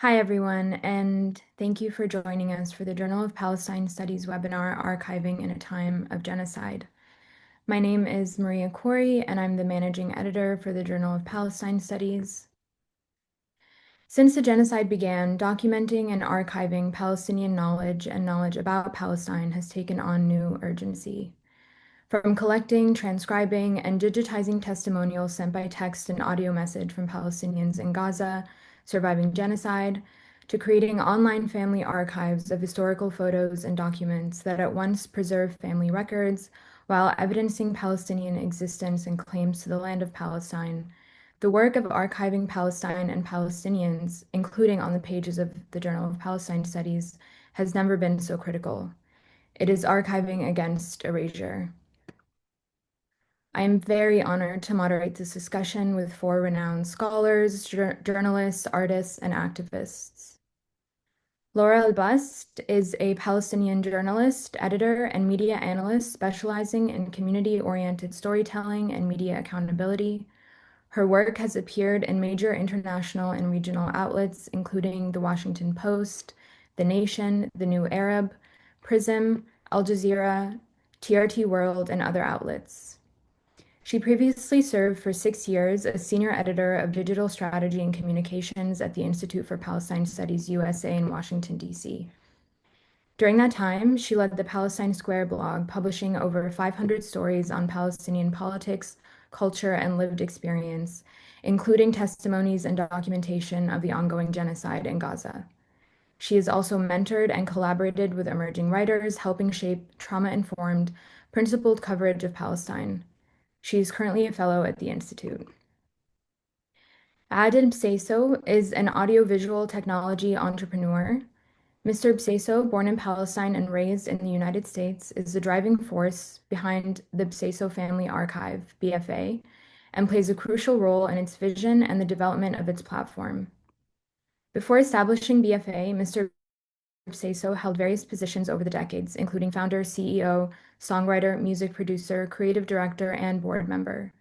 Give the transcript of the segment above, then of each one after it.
Hi, everyone, and thank you for joining us for the Journal of Palestine Studies webinar, Archiving in a Time of Genocide. My name is Maria Khoury, and I'm the managing editor for the Journal of Palestine Studies. Since the genocide began, documenting and archiving Palestinian knowledge and knowledge about Palestine has taken on new urgency. From collecting, transcribing, and digitizing testimonials sent by text and audio message from Palestinians in Gaza surviving genocide, to creating online family archives of historical photos and documents that at once preserve family records while evidencing Palestinian existence and claims to the land of Palestine. The work of archiving Palestine and Palestinians, including on the pages of the Journal of Palestine Studies, has never been so critical. It is archiving against erasure. I am very honored to moderate this discussion with four renowned scholars, journalists, artists, and activists. Laura Albast is a Palestinian journalist, editor, and media analyst specializing in community-oriented storytelling and media accountability. Her work has appeared in major international and regional outlets, including The Washington Post, The Nation, The New Arab, Prism, Al Jazeera, TRT World, and other outlets. She previously served for 6 years as senior editor of digital strategy and communications at the Institute for Palestine Studies USA in Washington, D.C. During that time, she led the Palestine Square blog, publishing over 500 stories on Palestinian politics, culture, and lived experience, including testimonies and documentation of the ongoing genocide in Gaza. She has also mentored and collaborated with emerging writers, helping shape trauma-informed, principled coverage of Palestine. She is currently a fellow at the Institute. Adel Bseiso is an audiovisual technology entrepreneur. Mr. Bseiso, born in Palestine and raised in the United States, is the driving force behind the Bseiso Family Archive, BFA, and plays a crucial role in its vision and the development of its platform. Before establishing BFA, Mr. Bseiso held various positions over the decades, including founder, CEO, songwriter, music producer, creative director, and board member.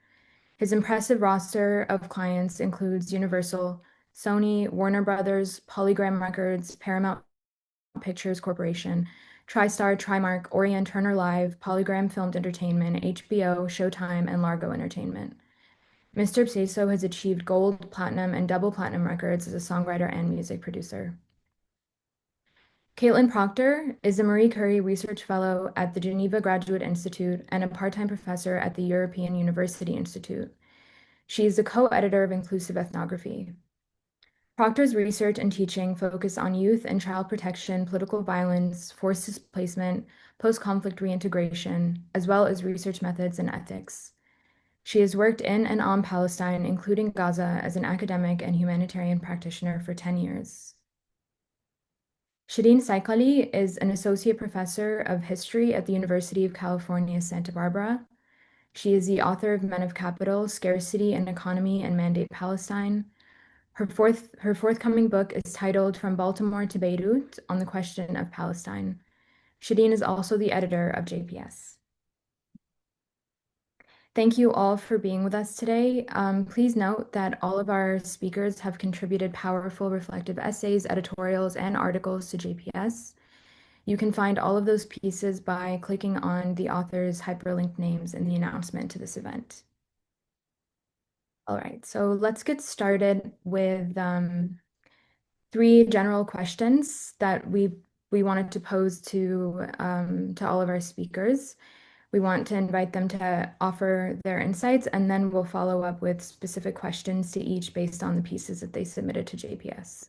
His impressive roster of clients includes Universal, Sony, Warner Brothers, Polygram Records, Paramount Pictures Corporation, TriStar, Trimark, Orient Turner Live, Polygram Filmed Entertainment, HBO, Showtime, and Largo Entertainment. Mr. Bseiso has achieved gold, platinum, and double platinum records as a songwriter and music producer. Caitlin Procter is a Marie Curie Research Fellow at the Geneva Graduate Institute and a part-time professor at the European University Institute. She is the co-editor of Inclusive Ethnography. Proctor's research and teaching focus on youth and child protection, political violence, forced displacement, post-conflict reintegration, as well as research methods and ethics. She has worked in and on Palestine, including Gaza, as an academic and humanitarian practitioner for 10 years. Sherene Seikaly is an associate professor of history at the University of California, Santa Barbara. She is the author of Men of Capital, Scarcity and Economy and Mandate Palestine. Her forthcoming book is titled From Baltimore to Beirut on the Question of Palestine. Sherene is also the editor of JPS. Thank you all for being with us today. Please note that all of our speakers have contributed powerful reflective essays, editorials, and articles to JPS. You can find all of those pieces by clicking on the author's hyperlinked names in the announcement to this event. All right, so let's get started with three general questions that we wanted to pose to all of our speakers. We want to invite them to offer their insights, and then we'll follow up with specific questions to each based on the pieces that they submitted to JPS.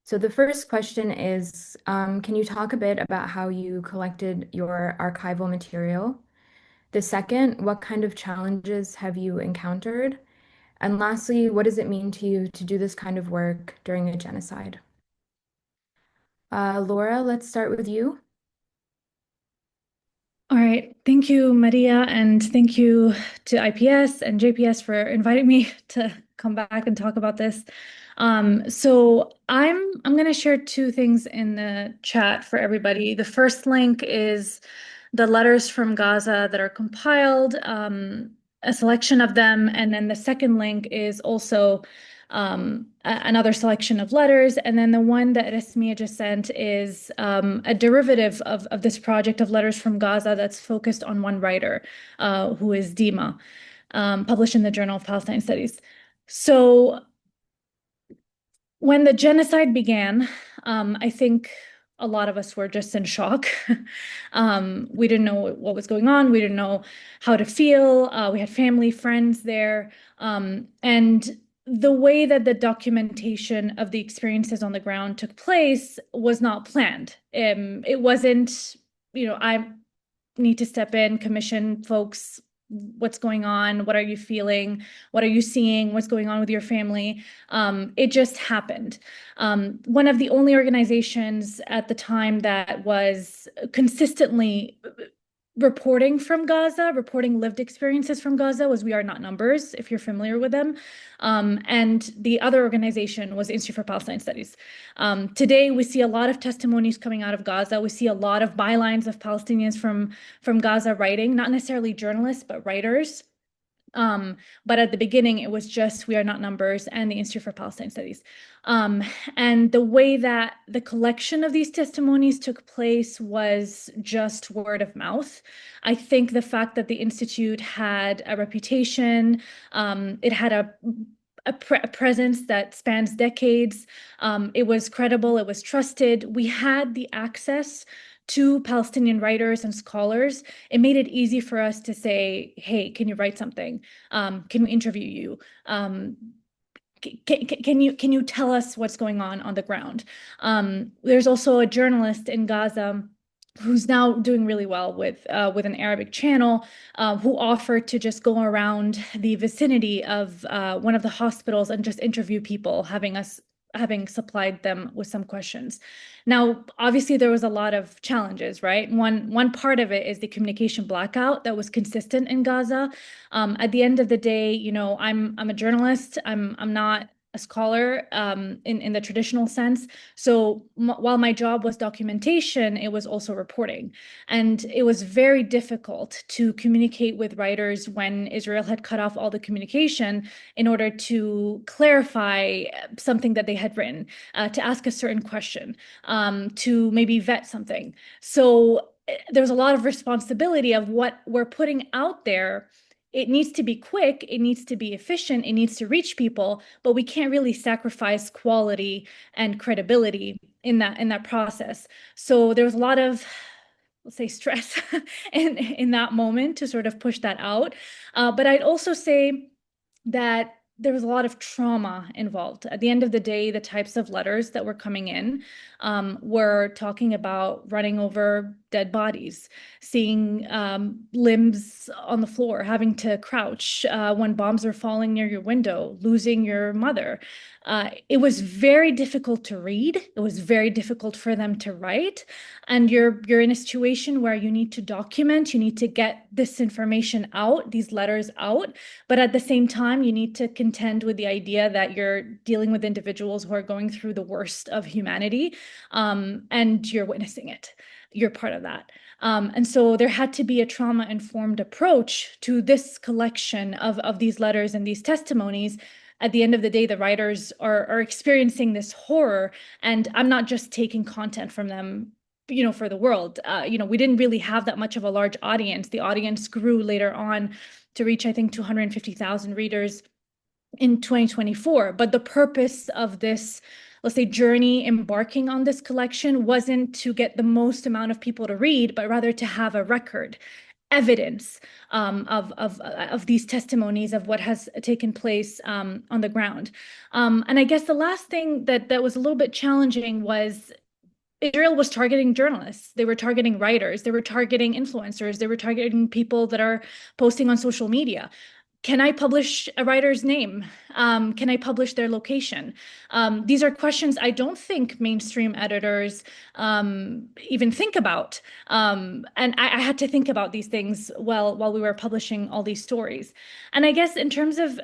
So the first question is, can you talk a bit about how you collected your archival material? The second, what kind of challenges have you encountered? And lastly, what does it mean to you to do this kind of work during a genocide? Laura, let's start with you. All right. Thank you, Maria, and thank you to IPS and JPS for inviting me to come back and talk about this. So I'm going to share two things in the chat for everybody. The first link is the letters from Gaza that are compiled, a selection of them, and then the second link is also another selection of letters. And then the one that Resmia just sent is a derivative of this project of letters from Gaza that's focused on one writer, who is Dima, published in the Journal of Palestine Studies. So when the genocide began, I think a lot of us were just in shock. We didn't know what was going on. We didn't know how to feel. We had family, friends there. And the way that the documentation of the experiences on the ground took place was not planned. It wasn't, I need to step in, commission folks. What's going on? What are you feeling? What are you seeing? What's going on with your family? It just happened. One of the only organizations at the time that was consistently reporting from Gaza, reporting lived experiences from Gaza, was We Are Not Numbers, if you're familiar with them. And the other organization was Institute for Palestine Studies. Today, we see a lot of testimonies coming out of Gaza. We see a lot of bylines of Palestinians from Gaza writing, not necessarily journalists, but writers. But at the beginning, it was just We Are Not Numbers and the Institute for Palestine Studies. And the way that the collection of these testimonies took place was just word of mouth. I think the fact that the Institute had a reputation, it had a presence that spans decades. It was credible, it was trusted. We had the access to Palestinian writers and scholars. It made it easy for us to say, hey, can you write something? Can we interview you? Can you tell us what's going on the ground? There's also a journalist in Gaza who's now doing really well with an Arabic channel, who offered to just go around the vicinity of one of the hospitals and just interview people, having supplied them with some questions. Now, obviously, there was a lot of challenges, right? One part of it is the communication blackout that was consistent in Gaza. At the end of the day, I'm a journalist. I'm not a scholar in the traditional sense. So while my job was documentation, it was also reporting. And it was very difficult to communicate with writers when Israel had cut off all the communication in order to clarify something that they had written, to ask a certain question, to maybe vet something. So there's a lot of responsibility of what we're putting out there. It needs to be quick, it needs to be efficient, it needs to reach people, but we can't really sacrifice quality and credibility in that process. So there was a lot of, let's say, stress in that moment to sort of push that out. But I'd also say that there was a lot of trauma involved. At the end of the day, the types of letters that were coming in were talking about running over dead bodies, seeing limbs on the floor, having to crouch when bombs are falling near your window, losing your mother. It was very difficult to read. It was very difficult for them to write. And you're in a situation where you need to document, you need to get this information out, these letters out, but at the same time, you need to contend with the idea that you're dealing with individuals who are going through the worst of humanity, and you're witnessing it. You're part of that. And so there had to be a trauma-informed approach to this collection of these letters and these testimonies. At the end of the day, the writers are experiencing this horror, and I'm not just taking content from them, for the world. We didn't really have that much of a large audience. The audience grew later on to reach, I think, 250,000 readers in 2024. But the purpose of this, let's say, journey embarking on this collection wasn't to get the most amount of people to read, but rather to have a record, evidence of these testimonies of what has taken place on the ground. And I guess the last thing that was a little bit challenging was Israel was targeting journalists. They were targeting writers. They were targeting influencers. They were targeting people that are posting on social media. Can I publish a writer's name? Can I publish their location? These are questions I don't think mainstream editors even think about. And I had to think about these things while we were publishing all these stories. And I guess in terms of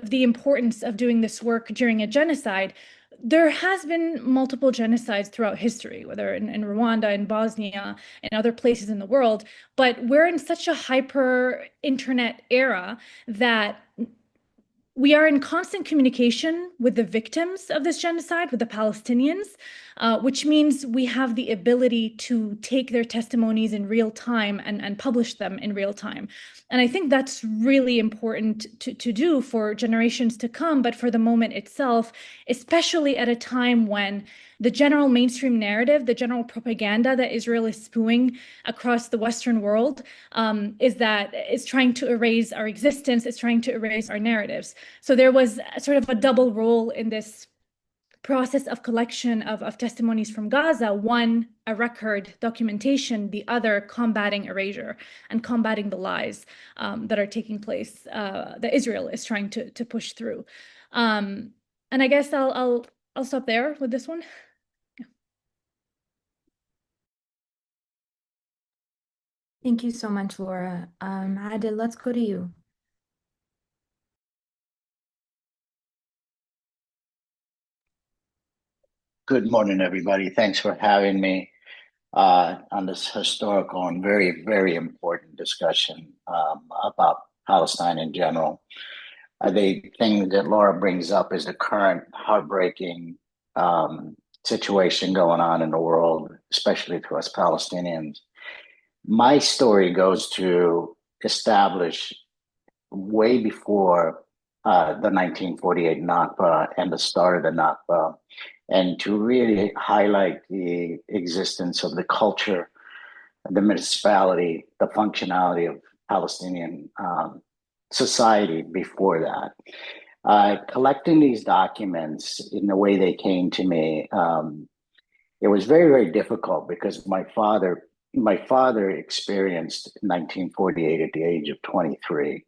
the importance of doing this work during a genocide, there has been multiple genocides throughout history, whether in Rwanda, in Bosnia, and other places in the world. But we're in such a hyper internet era that we are in constant communication with the victims of this genocide, with the Palestinians, which means we have the ability to take their testimonies in real time and publish them in real time. And I think that's really important to do for generations to come, but for the moment itself, especially at a time when the general mainstream narrative, the general propaganda that Israel is spewing across the Western world, is trying to erase our existence, is trying to erase our narratives. So there was sort of a double role in this process of collection of testimonies from Gaza. One, a record documentation, the other, combating erasure and combating the lies that are taking place, that Israel is trying to push through. And I guess I'll stop there with this one. Thank you so much, Laura. Adel, let's go to you. Good morning, everybody. Thanks for having me on this historical and very, very important discussion about Palestine in general. The thing that Laura brings up is the current heartbreaking situation going on in the world, especially to us Palestinians. My story goes to establish way before the 1948 Nakba and the start of the Nakba, and to really highlight the existence of the culture, the municipality, the functionality of Palestinian society before that. Collecting these documents in the way they came to me, it was very, very difficult because my father experienced 1948 at the age of 23.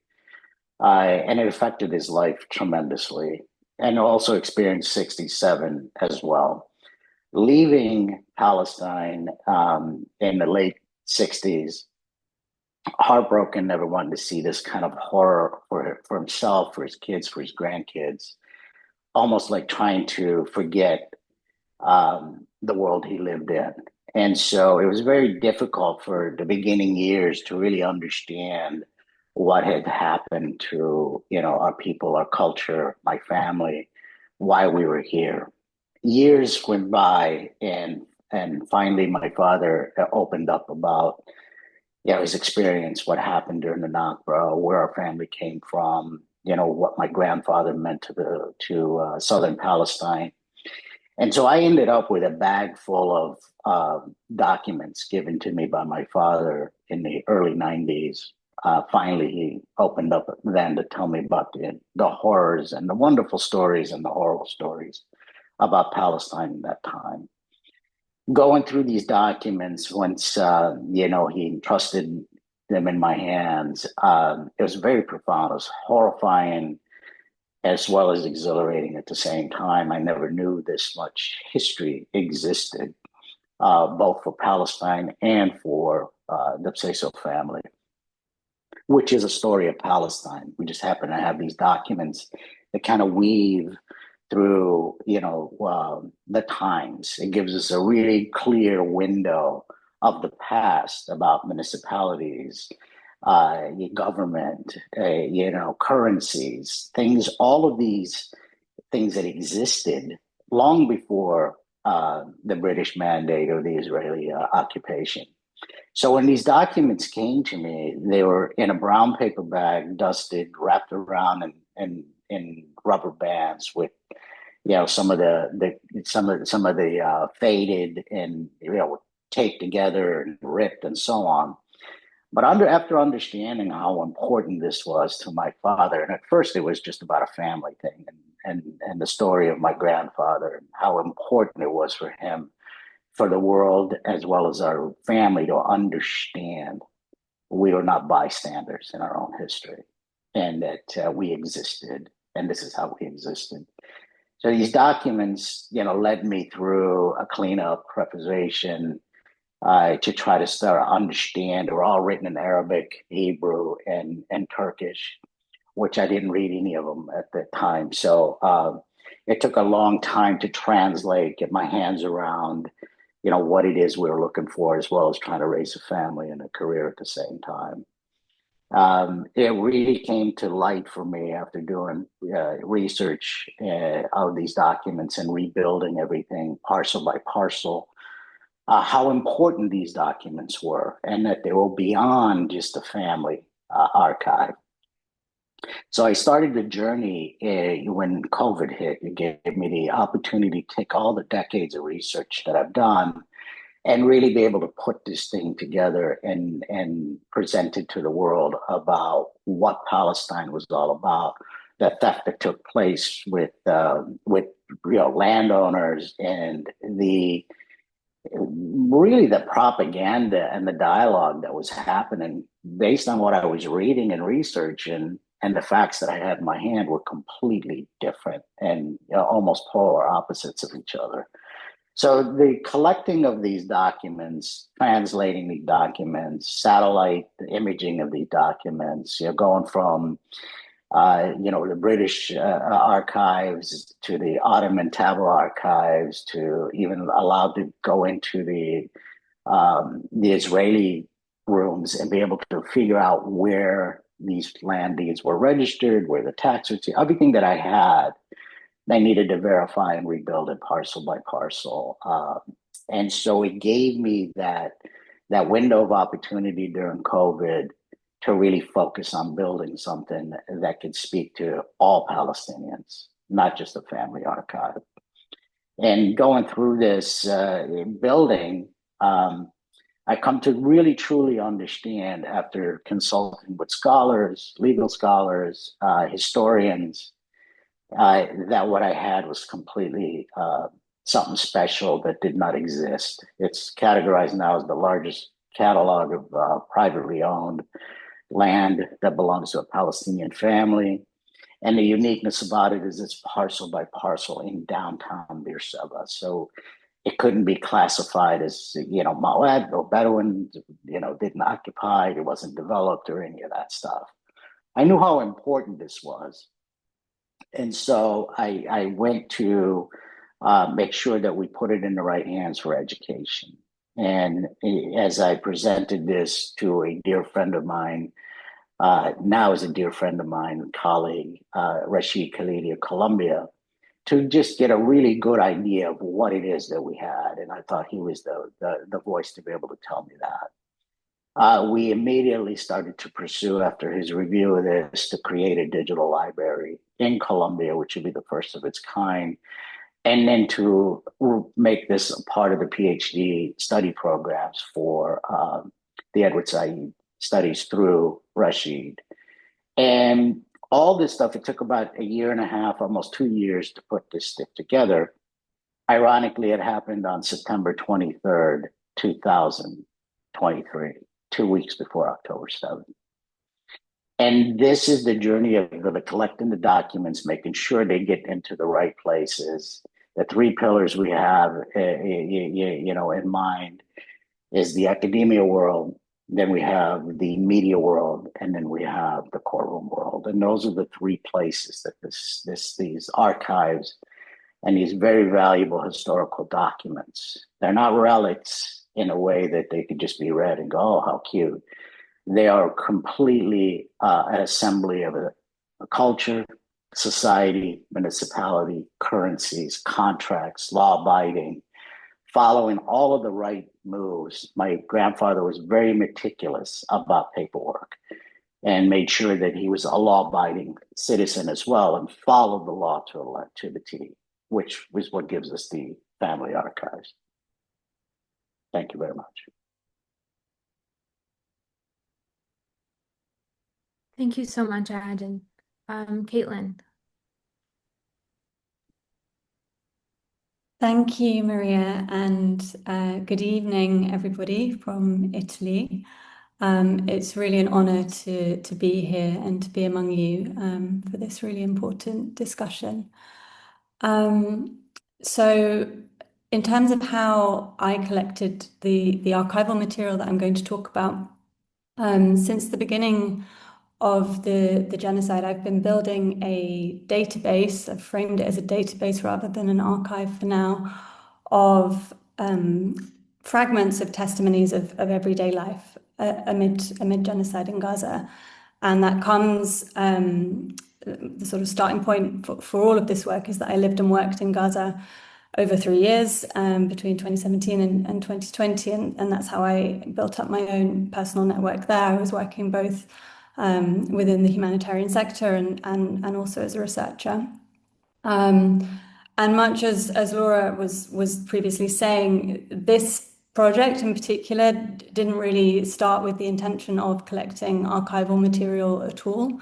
And it affected his life tremendously, and also experienced 67 as well. Leaving Palestine in the late 60s, heartbroken, never wanted to see this kind of horror for himself, for his kids, for his grandkids, almost like trying to forget the world he lived in. And so it was very difficult for the beginning years to really understand what had happened to, our people, our culture, my family, why we were here. Years went by, and finally my father opened up about his experience, what happened during the Nakba, where our family came from, what my grandfather meant to southern Palestine. And so I ended up with a bag full of documents given to me by my father in the early 90s. Finally, he opened up then to tell me about the horrors and the wonderful stories and the horrible stories about Palestine at that time. Going through these documents, once he entrusted them in my hands, it was very profound. It was horrifying as well as exhilarating at the same time. I never knew this much history existed, both for Palestine and for the Bseiso family, which is a story of Palestine. We just happen to have these documents that kind of weave through, the times. It gives us a really clear window of the past about municipalities, government, currencies, things, all of these things that existed long before the British mandate or the Israeli occupation. So when these documents came to me, they were in a brown paper bag, dusted, wrapped around in rubber bands with, some of the faded and taped together and ripped and so on. But after understanding how important this was to my father, and at first it was just about a family thing, and the story of my grandfather and how important it was for him, for the world as well as our family to understand we are not bystanders in our own history, and that we existed, and this is how we existed. So these documents, led me through a cleanup, preparation, to try to start to understand. They were all written in Arabic, Hebrew, and Turkish, which I didn't read any of them at the time. So it took a long time to translate, get my hands around, what it is we were looking for, as well as trying to raise a family and a career at the same time. It really came to light for me after doing research of these documents and rebuilding everything parcel by parcel, how important these documents were, and that they were beyond just a family archive. So I started the journey when COVID hit. It gave me the opportunity to take all the decades of research that I've done and really be able to put this thing together and present it to the world about what Palestine was all about, the theft that took place with landowners, and the really the propaganda and the dialogue that was happening based on what I was reading and researching, and the facts that I had in my hand were completely different and almost polar opposites of each other. So the collecting of these documents, translating these documents, satellite imaging of these documents, going from the British archives to the Ottoman tablet archives to even allowed to go into the Israeli rooms and be able to figure out where these land deeds were registered, where the tax receipts, everything that I had, I needed to verify and rebuild it parcel by parcel. And so it gave me that window of opportunity during COVID to really focus on building something that could speak to all Palestinians, not just the family archive. And going through this building, I come to really truly understand, after consulting with scholars, legal scholars, historians, that what I had was completely something special that did not exist. It's categorized now as the largest catalog of privately owned land that belongs to a Palestinian family. And the uniqueness about it is it's parcel by parcel in downtown Beersheba. So it couldn't be classified as, Mawad or Bedouin, didn't occupy, it wasn't developed or any of that stuff. I knew how important this was. And so I went to make sure that we put it in the right hands for education. And as I presented this to a dear friend of mine, now is a dear friend of mine and colleague, Rashid Khalidi of Colombia, to just get a really good idea of what it is that we had. And I thought he was the voice to be able to tell me that. We immediately started to pursue, after his review of this, to create a digital library in Colombia, which would be the first of its kind, and then to make this a part of the PhD study programs for the Edward Said studies through Rashid. And all this stuff, it took about a year and a half, almost 2 years to put this stick together. Ironically, it happened on September 23rd, 2023, 2 weeks before October 7th. And this is the journey of the collecting the documents, making sure they get into the right places. The three pillars we have, in mind is the academia world, then we have the media world, and then we have the courtroom world. And those are the three places that these archives and these very valuable historical documents, they're not relics in a way that they could just be read and go, oh, how cute. They are completely an assembly of a culture, society, municipality, currencies, contracts, law abiding, following all of the right moves. My grandfather was very meticulous about paperwork and made sure that he was a law-abiding citizen as well and followed the law to the T, which was what gives us the family archives. Thank you very much. Thank you so much, Adel. Caitlin. Thank you, Maria, and good evening, everybody from Italy. It's really an honor to be here and to be among you for this really important discussion. So in terms of how I collected the archival material that I'm going to talk about, since the beginning of the genocide, I've been building a database. I've framed it as a database rather than an archive for now, of fragments of testimonies of everyday life amid genocide in Gaza. And that comes, the sort of starting point for all of this work is that I lived and worked in Gaza over 3 years, between 2017 and 2020, and that's how I built up my own personal network there. I was working both within the humanitarian sector and also as a researcher. And much as Laura was previously saying, this project in particular didn't really start with the intention of collecting archival material at all,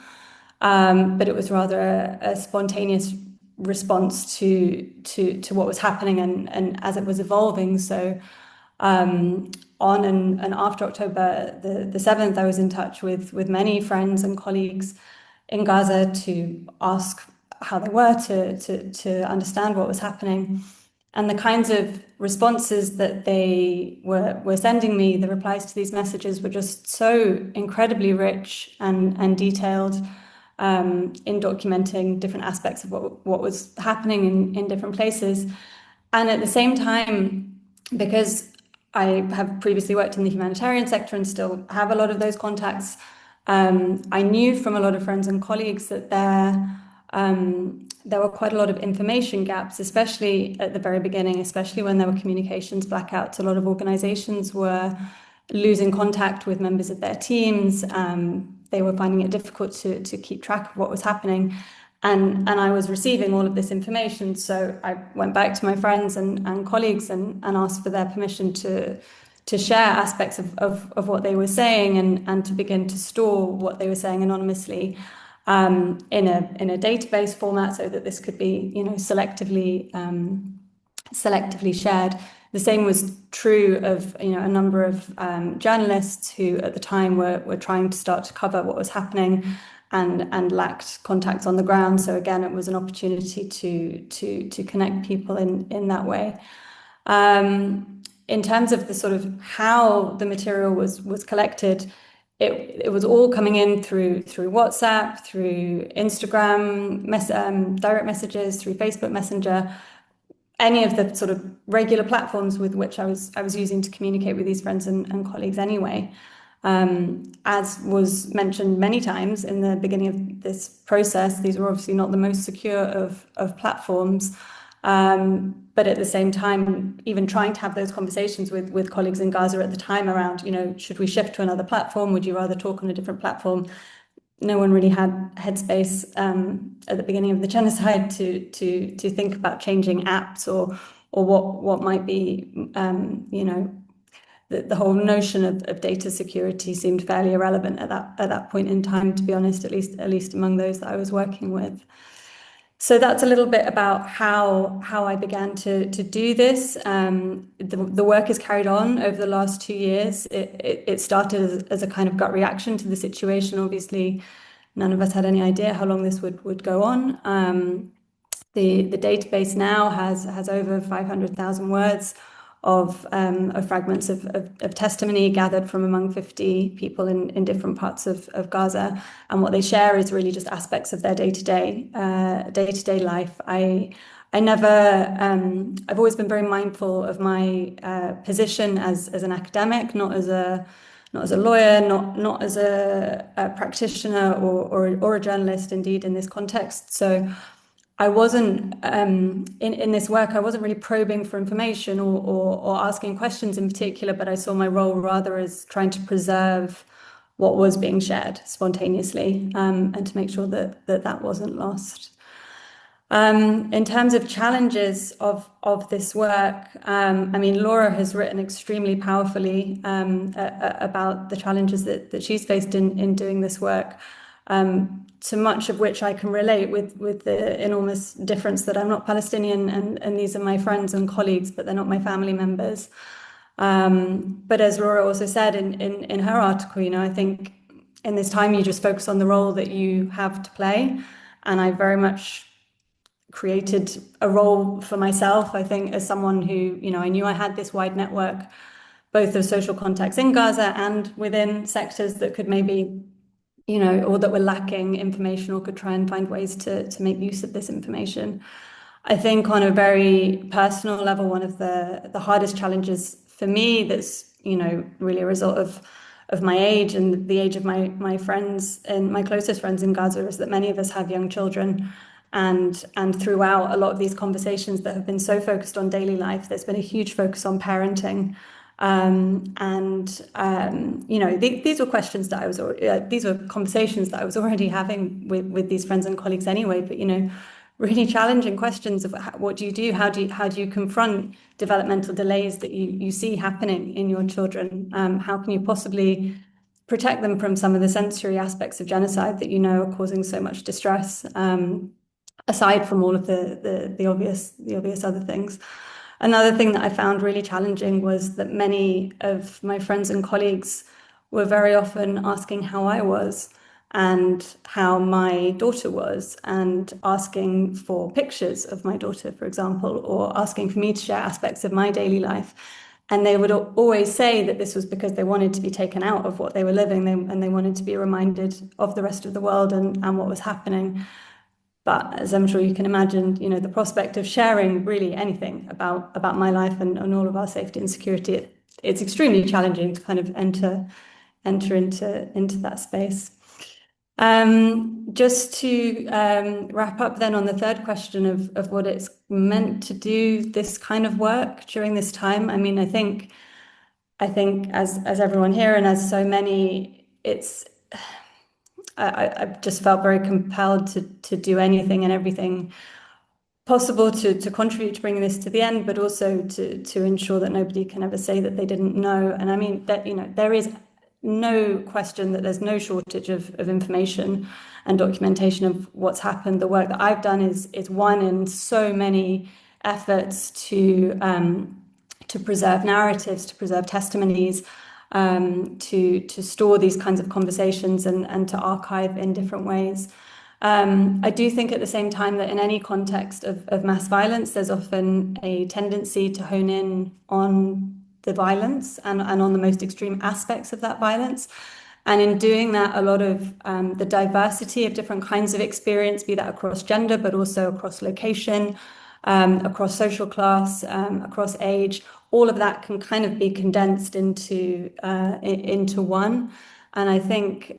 but it was rather a spontaneous response to what was happening and as it was evolving. So on and after October the 7th, I was in touch with many friends and colleagues in Gaza to ask how they were, to understand what was happening. And the kinds of responses that they were sending me, the replies to these messages, were just so incredibly rich and detailed, in documenting different aspects of what was happening in different places. And at the same time, because I have previously worked in the humanitarian sector and still have a lot of those contacts, I knew from a lot of friends and colleagues that there were quite a lot of information gaps, especially at the very beginning, especially when there were communications blackouts. A lot of organizations were losing contact with members of their teams. They were finding it difficult to keep track of what was happening. And I was receiving all of this information. So I went back to my friends and colleagues and asked for their permission to share aspects of what they were saying and to begin to store what they were saying anonymously, in a database format, so that this could be, selectively shared. The same was true of, a number of journalists who at the time were trying to start to cover what was happening and lacked contacts on the ground. So again, it was an opportunity to connect people in that way. In terms of the sort of how the material was collected, it was all coming in through WhatsApp, through Instagram, direct messages, through Facebook Messenger, any of the sort of regular platforms with which I was using to communicate with these friends and colleagues anyway. As was mentioned many times in the beginning of this process, these were obviously not the most secure of platforms. But at the same time, even trying to have those conversations with colleagues in Gaza at the time around, should we shift to another platform? Would you rather talk on a different platform? No one really had headspace at the beginning of the genocide to think about changing apps or what might be, the whole notion of data security seemed fairly irrelevant at that point in time, to be honest, at least among those that I was working with. So that's a little bit about how I began to do this. The work is carried on over the last 2 years. It started as a kind of gut reaction to the situation. Obviously, none of us had any idea how long this would go on. The database now has over 500,000 words of fragments of testimony gathered from among 50 people in different parts of Gaza, and what they share is really just aspects of their day-to-day life. I've always been very mindful of my position as an academic, not as a lawyer, not as a practitioner or a journalist, indeed, in this context. So I wasn't, in this work, I wasn't really probing for information or asking questions in particular, but I saw my role rather as trying to preserve what was being shared spontaneously, and to make sure that wasn't lost. In terms of challenges of this work, Laura has written extremely powerfully about the challenges that she's faced in doing this work. To much of which I can relate with the enormous difference that I'm not Palestinian and these are my friends and colleagues, but they're not my family members. But as Laura also said in her article, I think in this time you just focus on the role that you have to play. And I very much created a role for myself, I think, as someone who, I knew I had this wide network, both of social contacts in Gaza and within sectors that could maybe or that were lacking information or could try and find ways to make use of this information. I think on a very personal level, one of the hardest challenges for me that's, really a result of of my age and the age of my friends and my closest friends in Gaza is that many of us have young children. And throughout a lot of these conversations that have been so focused on daily life, there's been a huge focus on parenting. These were questions that I was, these were conversations that I was already having with these friends and colleagues anyway. But really challenging questions of what do you do? How do you confront developmental delays that you see happening in your children? How can you possibly protect them from some of the sensory aspects of genocide that are causing so much distress? Aside from all of the obvious other things. Another thing that I found really challenging was that many of my friends and colleagues were very often asking how I was and how my daughter was, and asking for pictures of my daughter, for example, or asking for me to share aspects of my daily life. And they would always say that this was because they wanted to be taken out of what they were living, and they wanted to be reminded of the rest of the world and what was happening. But as I'm sure you can imagine, the prospect of sharing really anything about my life and all of our safety and security, it's extremely challenging to kind of enter into that space. Just to wrap up then on the third question of what it's meant to do this kind of work during this time. I mean, I think as everyone here and as so many, I just felt very compelled to do anything and everything possible to contribute to bringing this to the end, but also to ensure that nobody can ever say that they didn't know. And I mean that there is no question that there's no shortage of information and documentation of what's happened. The work that I've done is one in so many efforts to preserve narratives, to preserve testimonies, to store these kinds of conversations and to archive in different ways. I do think at the same time that in any context of mass violence, there's often a tendency to hone in on the violence and on the most extreme aspects of that violence. And in doing that, a lot of the diversity of different kinds of experience, be that across gender, but also across location, across social class, across age, all of that can kind of be condensed into one. And I think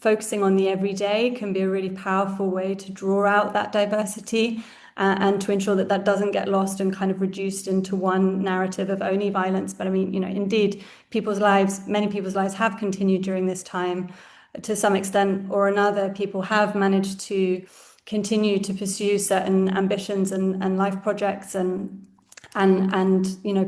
focusing on the everyday can be a really powerful way to draw out that diversity and to ensure that that doesn't get lost and kind of reduced into one narrative of only violence. But I mean, indeed, many people's lives have continued during this time to some extent or another. People have managed to continue to pursue certain ambitions and life projects and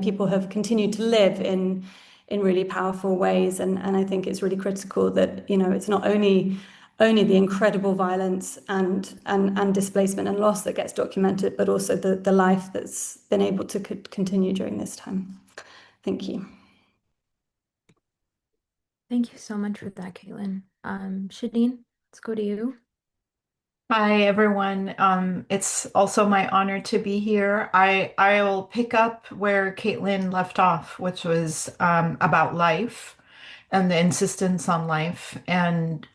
people have continued to live in really powerful ways. And I think it's really critical that, it's not only the incredible violence and displacement and loss that gets documented, but also the life that's been able to continue during this time. Thank you. Thank you so much for that, Caitlin. Sherene, let's go to you. Hi, everyone. It's also my honor to be here. I'll pick up where Caitlin left off, which was about life and the insistence on life. And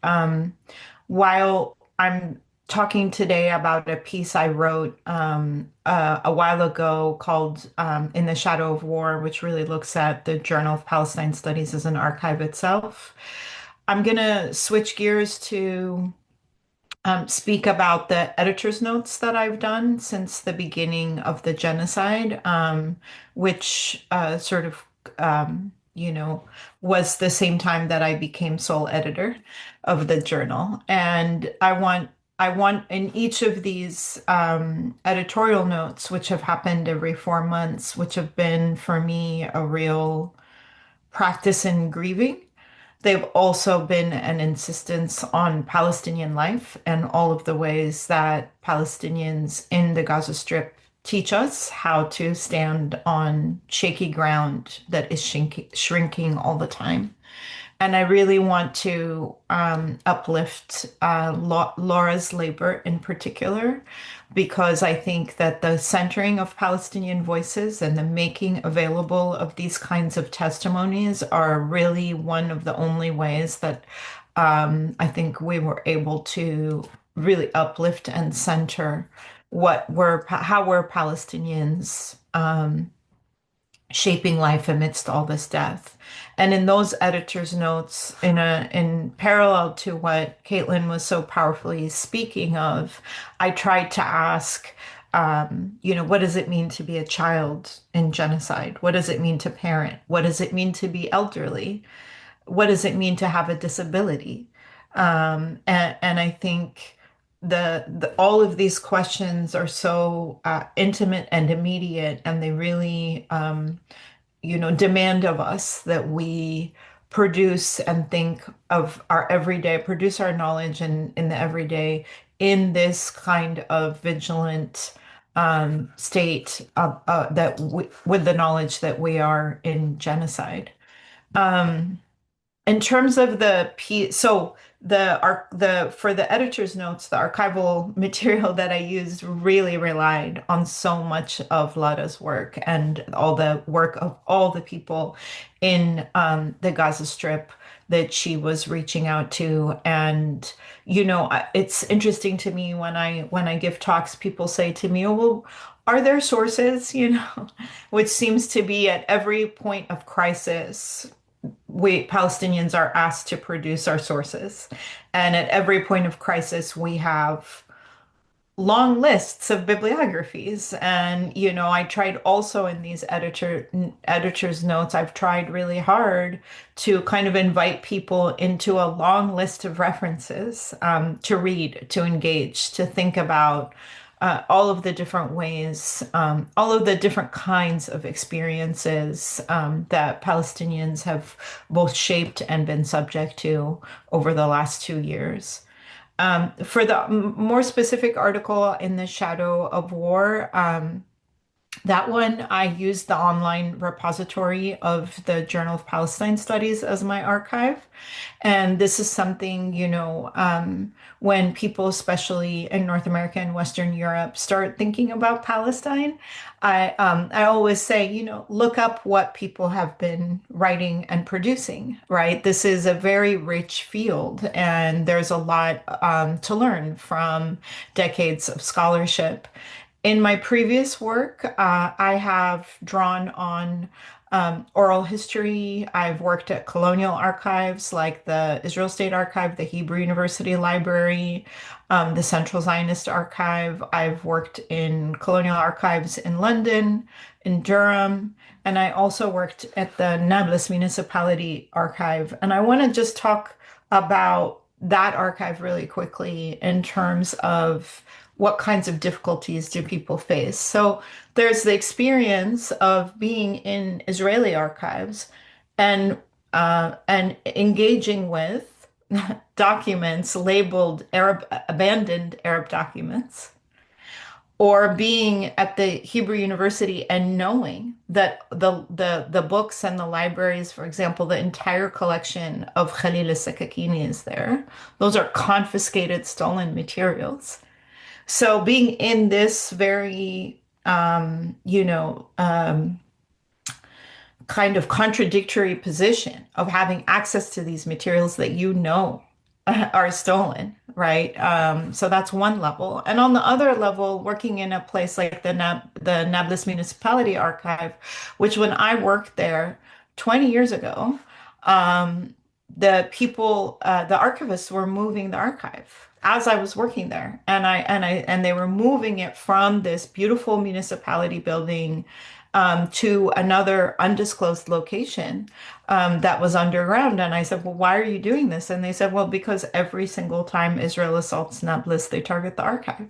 while I'm talking today about a piece I wrote a while ago called In the Shadow of War, which really looks at the Journal of Palestine Studies as an archive itself, I'm going to switch gears to speak about the editor's notes that I've done since the beginning of the genocide, which was the same time that I became sole editor of the journal. And I want in each of these editorial notes, which have happened every 4 months, which have been for me a real practice in grieving. They've also been an insistence on Palestinian life and all of the ways that Palestinians in the Gaza Strip teach us how to stand on shaky ground that is shrinking all the time. And I really want to uplift Laura's labor in particular, because I think that the centering of Palestinian voices and the making available of these kinds of testimonies are really one of the only ways that I think we were able to really uplift and center how we're Palestinians shaping life amidst all this death. And in those editor's notes, in parallel to what Caitlin was so powerfully speaking of, I tried to ask, what does it mean to be a child in genocide? What does it mean to parent? What does it mean to be elderly? What does it mean to have a disability? And I think the all of these questions are so intimate and immediate, and they really demand of us that we produce and think of our everyday, produce our knowledge in the everyday in this kind of vigilant state with the knowledge that we are in genocide. Um, in terms of the piece, so the for the editor's notes, the archival material that I used really relied on so much of Lada's work and all the work of all the people in the Gaza Strip that she was reaching out to. And it's interesting to me when I give talks, people say to me, "Oh, well, are there sources?" Which seems to be at every point of crisis we Palestinians are asked to produce our sources. And at every point of crisis, we have long lists of bibliographies. And, I tried also in these editor's notes, I've tried really hard to kind of invite people into a long list of references to read, to engage, to think about all of the different ways, all of the different kinds of experiences that Palestinians have both shaped and been subject to over the last 2 years. For the more specific article in the Shadow of War, that one, I used the online repository of the Journal of Palestine Studies as my archive. And this is something, when people, especially in North America and Western Europe, start thinking about Palestine, I always say, look up what people have been writing and producing, right? This is a very rich field, and there's a lot to learn from decades of scholarship. In my previous work, I have drawn on oral history. I've worked at colonial archives like the Israel State Archive, the Hebrew University Library, the Central Zionist Archive. I've worked in colonial archives in London, in Durham, and I also worked at the Nablus Municipality Archive. And I want to just talk about that archive really quickly in terms of what kinds of difficulties do people face. So there's the experience of being in Israeli archives and engaging with documents labeled Arab, abandoned Arab documents, or being at the Hebrew University and knowing that the books and the libraries, for example, the entire collection of Khalil al-Sakakini is there. Those are confiscated, stolen materials. So being in this very, kind of contradictory position of having access to these materials that are stolen, right? So that's one level. And on the other level, working in a place like the Nablus Municipality Archive, which when I worked there 20 years ago, the archivists were moving the archive as I was working there, and they were moving it from this beautiful municipality building to another undisclosed location that was underground. And I said, "Well, why are you doing this?" And they said, "Well, because every single time Israel assaults Nablus, they target the archive."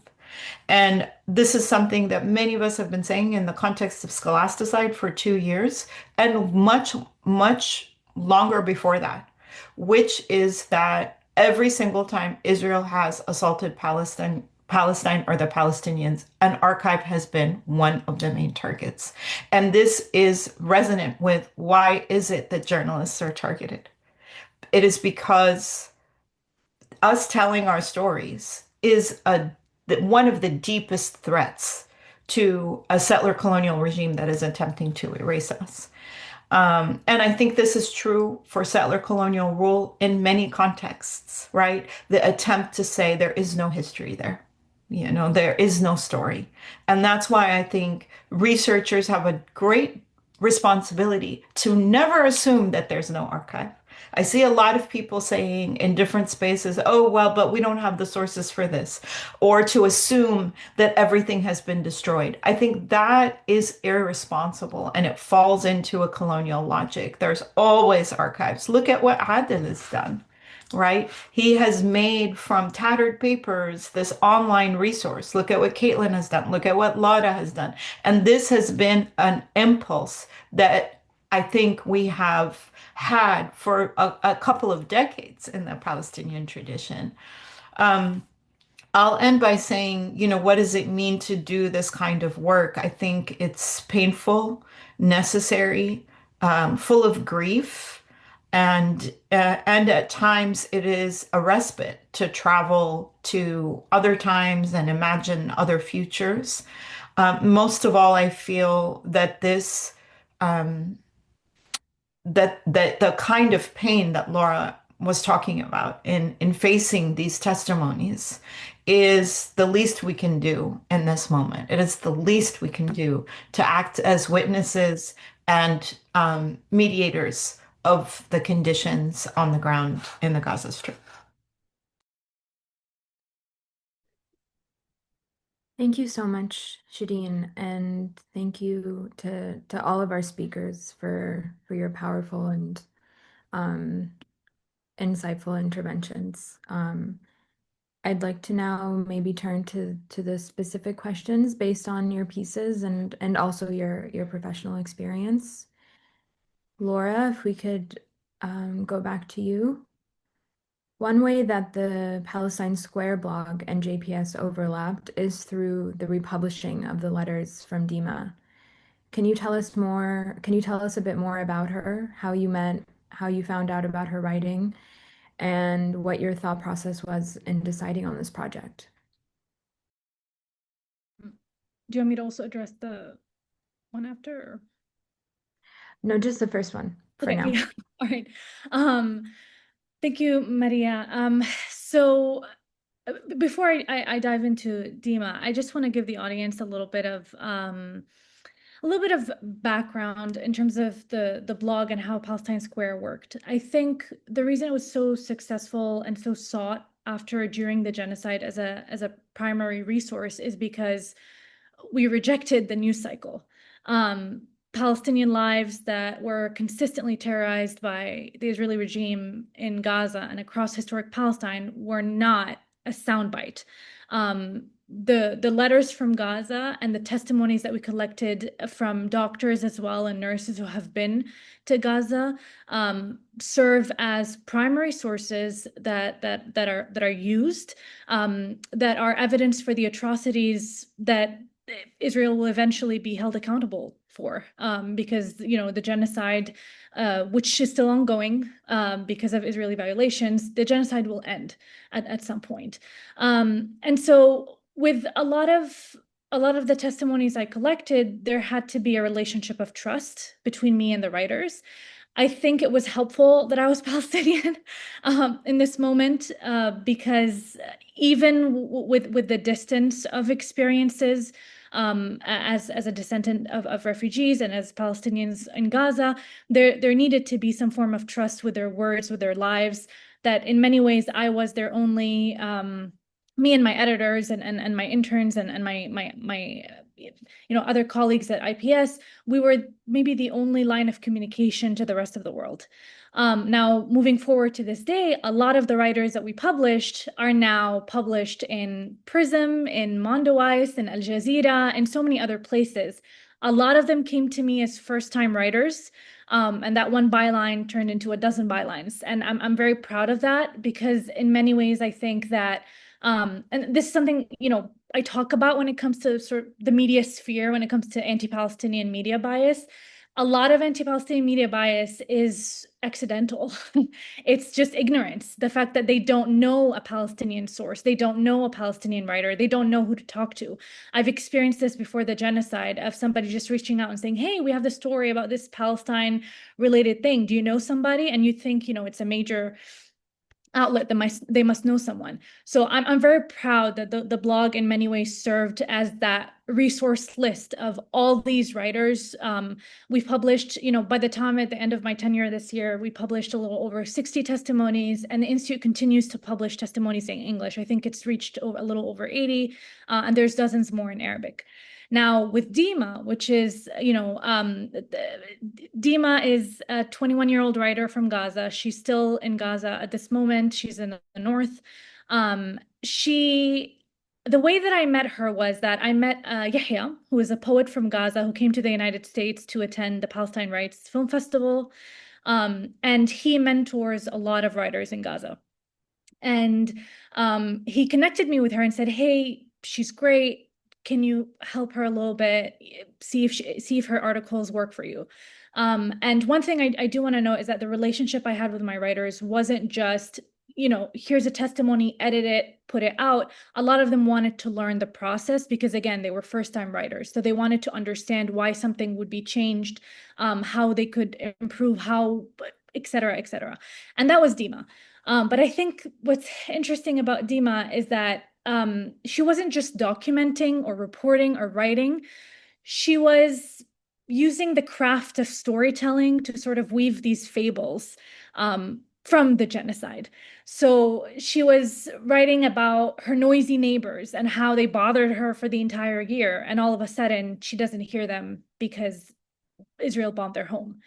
And this is something that many of us have been saying in the context of scholasticide for 2 years, and much, much longer before that, which is that every single time Israel has assaulted Palestine or the Palestinians, an archive has been one of the main targets. And this is resonant with why is it that journalists are targeted? It is because us telling our stories is one of the deepest threats to a settler colonial regime that is attempting to erase us. And I think this is true for settler colonial rule in many contexts, right? The attempt to say there is no history there. There is no story. And that's why I think researchers have a great responsibility to never assume that there's no archive. I see a lot of people saying in different spaces, oh, well, but we don't have the sources for this, or to assume that everything has been destroyed. I think that is irresponsible and it falls into a colonial logic. There's always archives. Look at what Adel has done, right? He has made from tattered papers this online resource. Look at what Caitlin has done. Look at what Laura has done. And this has been an impulse that I think we have had for a couple of decades in the Palestinian tradition. I'll end by saying, what does it mean to do this kind of work? I think it's painful, necessary, full of grief, and at times it is a respite to travel to other times and imagine other futures. Most of all, I feel that this that the kind of pain that Laura was talking about in facing these testimonies is the least we can do in this moment. It is the least we can do to act as witnesses and mediators of the conditions on the ground in the Gaza Strip. Thank you so much, Sherene, and thank you to all of our speakers for your powerful and insightful interventions. I'd like to now maybe turn to the specific questions based on your pieces and also your professional experience. Laura, if we could go back to you. One way that the Palestine Square blog and JPS overlapped is through the republishing of the letters from Dima. Can you tell us a bit more about her, how you met, how you found out about her writing, and what your thought process was in deciding on this project? Do you want me to also address the one after? Or? No, just the first one for now. Yeah. All right. Thank you, Maria. So before I dive into Dima, I just want to give the audience a little bit of background in terms of the blog and how Palestine Square worked. I think the reason it was so successful and so sought after during the genocide as a primary resource is because we rejected the news cycle. Palestinian lives that were consistently terrorized by the Israeli regime in Gaza and across historic Palestine were not a soundbite. The letters from Gaza and the testimonies that we collected from doctors as well and nurses who have been to Gaza serve as primary sources that are used, that are evidence for the atrocities that Israel will eventually be held accountable for, because the genocide, which is still ongoing because of Israeli violations, the genocide will end at some point. And so with a lot of the testimonies I collected, there had to be a relationship of trust between me and the writers. I think it was helpful that I was Palestinian in this moment because even with the distance of experiences, as a descendant of refugees and as Palestinians in Gaza, there needed to be some form of trust with their words, with their lives, that in many ways I was their only, me and my editors and my interns and my other colleagues at IPS, we were maybe the only line of communication to the rest of the world. Now, moving forward to this day, a lot of the writers that we published are now published in Prism, in Mondoweiss, in Al Jazeera, and so many other places. A lot of them came to me as first-time writers, and that one byline turned into a dozen bylines. And I'm very proud of that because in many ways, I think that, and this is something, I talk about when it comes to sort of the media sphere, when it comes to anti-Palestinian media bias. A lot of anti-Palestinian media bias is accidental. It's just ignorance. The fact that they don't know a Palestinian source, they don't know a Palestinian writer, they don't know who to talk to. I've experienced this before the genocide of somebody just reaching out and saying, hey, we have this story about this Palestine related thing. Do you know somebody? And you think, it's a major outlet, they must know someone. So I'm very proud that the blog in many ways served as that resource list of all these writers. We've published, by the time at the end of my tenure this year, we published a little over 60 testimonies, and the Institute continues to publish testimonies in English. I think it's reached a little over 80, and there's dozens more in Arabic. Now with Dima, which is, Dima is a 21-year-old writer from Gaza. She's still in Gaza at this moment. She's in the north. The way that I met her was that I met Yahya, who is a poet from Gaza who came to the United States to attend the Palestine Rights Film Festival. And he mentors a lot of writers in Gaza. And he connected me with her and said, hey, she's great. Can you help her a little bit? See if her articles work for you. And one thing I do want to note is that the relationship I had with my writers wasn't just, here's a testimony, edit it, put it out. A lot of them wanted to learn the process because, again, they were first-time writers. So they wanted to understand why something would be changed, how they could improve, how, et cetera, et cetera. And that was Dima. But I think what's interesting about Dima is that she wasn't just documenting or reporting or writing. She was using the craft of storytelling to sort of weave these fables from the genocide. So she was writing about her noisy neighbors and how they bothered her for the entire year. And all of a sudden, she doesn't hear them because Israel bombed their home.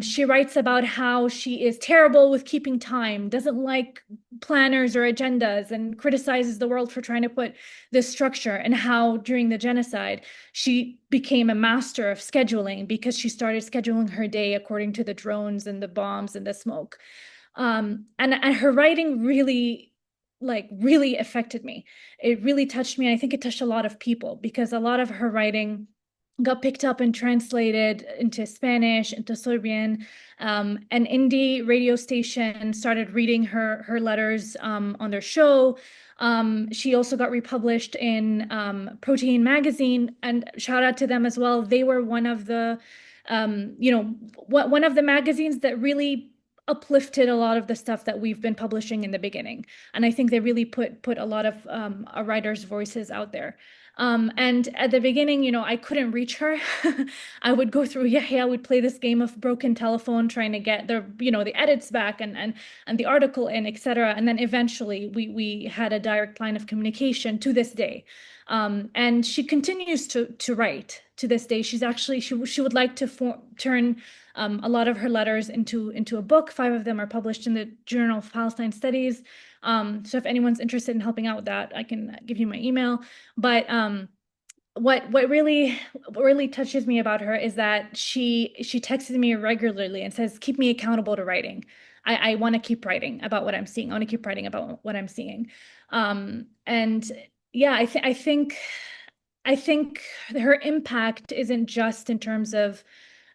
She writes about how she is terrible with keeping time, doesn't like planners or agendas, and criticizes the world for trying to put this structure, and how during the genocide, she became a master of scheduling because she started scheduling her day according to the drones and the bombs and the smoke. And her writing really affected me. It really touched me. I think it touched a lot of people because a lot of her writing got picked up and translated into Spanish, into Serbian. An indie radio station started reading her letters on their show. She also got republished in Protein magazine, and shout out to them as well. They were one of the, one of the magazines that really uplifted a lot of the stuff that we've been publishing in the beginning. And I think they really put a lot of our writers' voices out there. And at the beginning, I couldn't reach her. I would go through Yahya, would play this game of broken telephone, trying to get the edits back and the article in, etc. And then eventually we had a direct line of communication to this day. And she continues to write to this day. She's actually, she would like to turn a lot of her letters into a book. 5 of them are published in the Journal of Palestine Studies. So if anyone's interested in helping out with that, I can give you my email. But what really touches me about her is that she texted me regularly and says, keep me accountable to writing. I want to keep writing about what I'm seeing. I want to keep writing about what I'm seeing. And yeah, I think her impact isn't just in terms of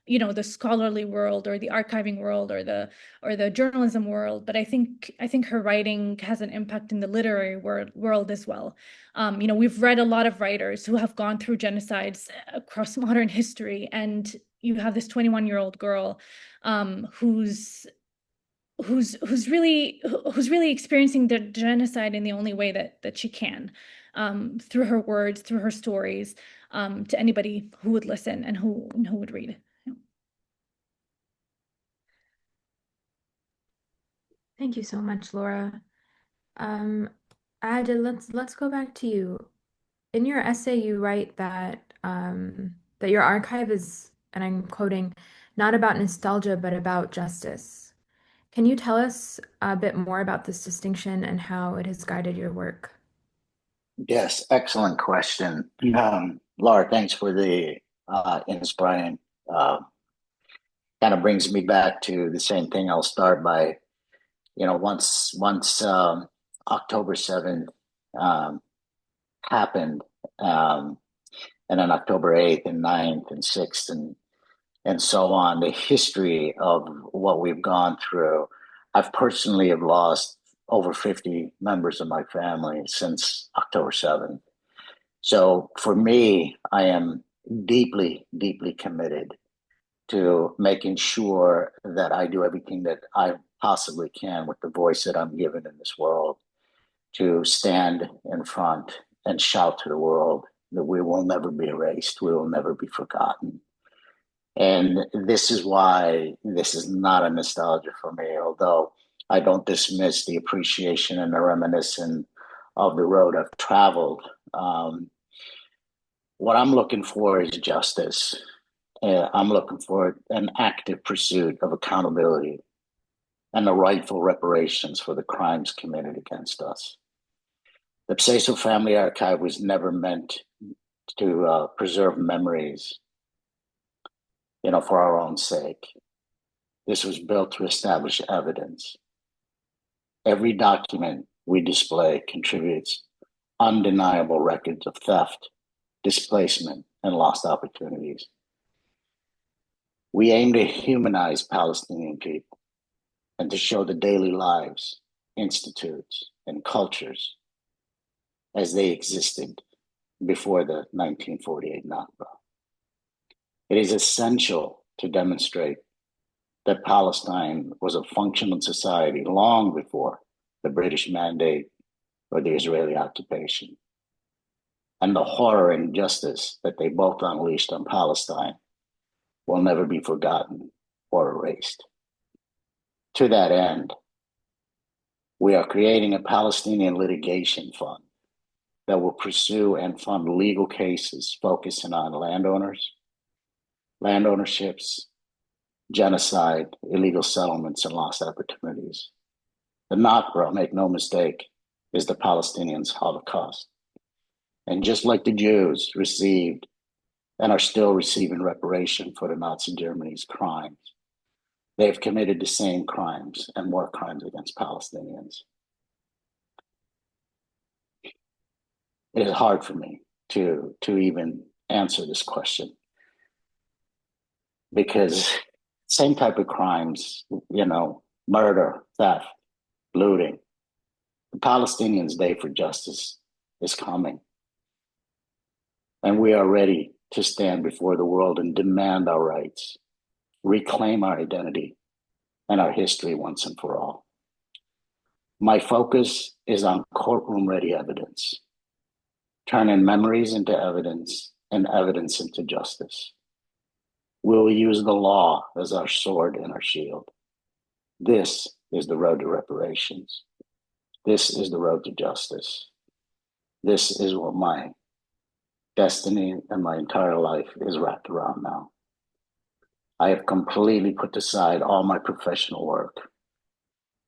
the scholarly world or the archiving world or the journalism world, but I think her writing has an impact in the literary world as well. We've read a lot of writers who have gone through genocides across modern history, and you have this 21-year-old girl who's really experiencing the genocide in the only way that she can, through her words, through her stories, to anybody who would listen and who would read. Thank you so much, Laura. Adel, let's go back to you. In your essay, you write that that your archive is, and I'm quoting, not about nostalgia, but about justice. Can you tell us a bit more about this distinction and how it has guided your work? Yes, excellent question. Laura, thanks for the inspiring. Kind of brings me back to the same thing. I'll start by, once October 7th happened, and then October 8th and 9th and 6th and so on, the history of what we've gone through. I've personally have lost over 50 members of my family since October 7th. So for me, I am deeply, deeply committed to making sure that I do everything that I possibly can with the voice that I'm given in this world to stand in front and shout to the world that we will never be erased, we will never be forgotten. And this is why this is not a nostalgia for me, although I don't dismiss the appreciation and the reminiscence of the road I've traveled. What I'm looking for is justice. I'm looking for an active pursuit of accountability and the rightful reparations for the crimes committed against us. The Bseiso Family Archive was never meant to preserve memories, for our own sake. This was built to establish evidence. Every document we display contributes undeniable records of theft, displacement, and lost opportunities. We aim to humanize Palestinian people and to show the daily lives, institutes, and cultures as they existed before the 1948 Nakba. It is essential to demonstrate that Palestine was a functional society long before the British mandate or the Israeli occupation. And the horror and injustice that they both unleashed on Palestine will never be forgotten or erased. To that end, we are creating a Palestinian litigation fund that will pursue and fund legal cases focusing on landowners, land ownerships, genocide, illegal settlements, and lost opportunities. The Nakba, make no mistake, is the Palestinians' Holocaust. And just like the Jews received and are still receiving reparation for the Nazi Germany's crimes, they've committed the same crimes and more crimes against Palestinians. It is hard for me to even answer this question because same type of crimes, murder, theft, looting. The Palestinians' day for justice is coming. And we are ready to stand before the world and demand our rights, reclaim our identity and our history once and for all. My focus is on courtroom-ready evidence, turning memories into evidence and evidence into justice. We will use the law as our sword and our shield. This is the road to reparations. This is the road to justice. This is what my destiny and my entire life is wrapped around now. I have completely put aside all my professional work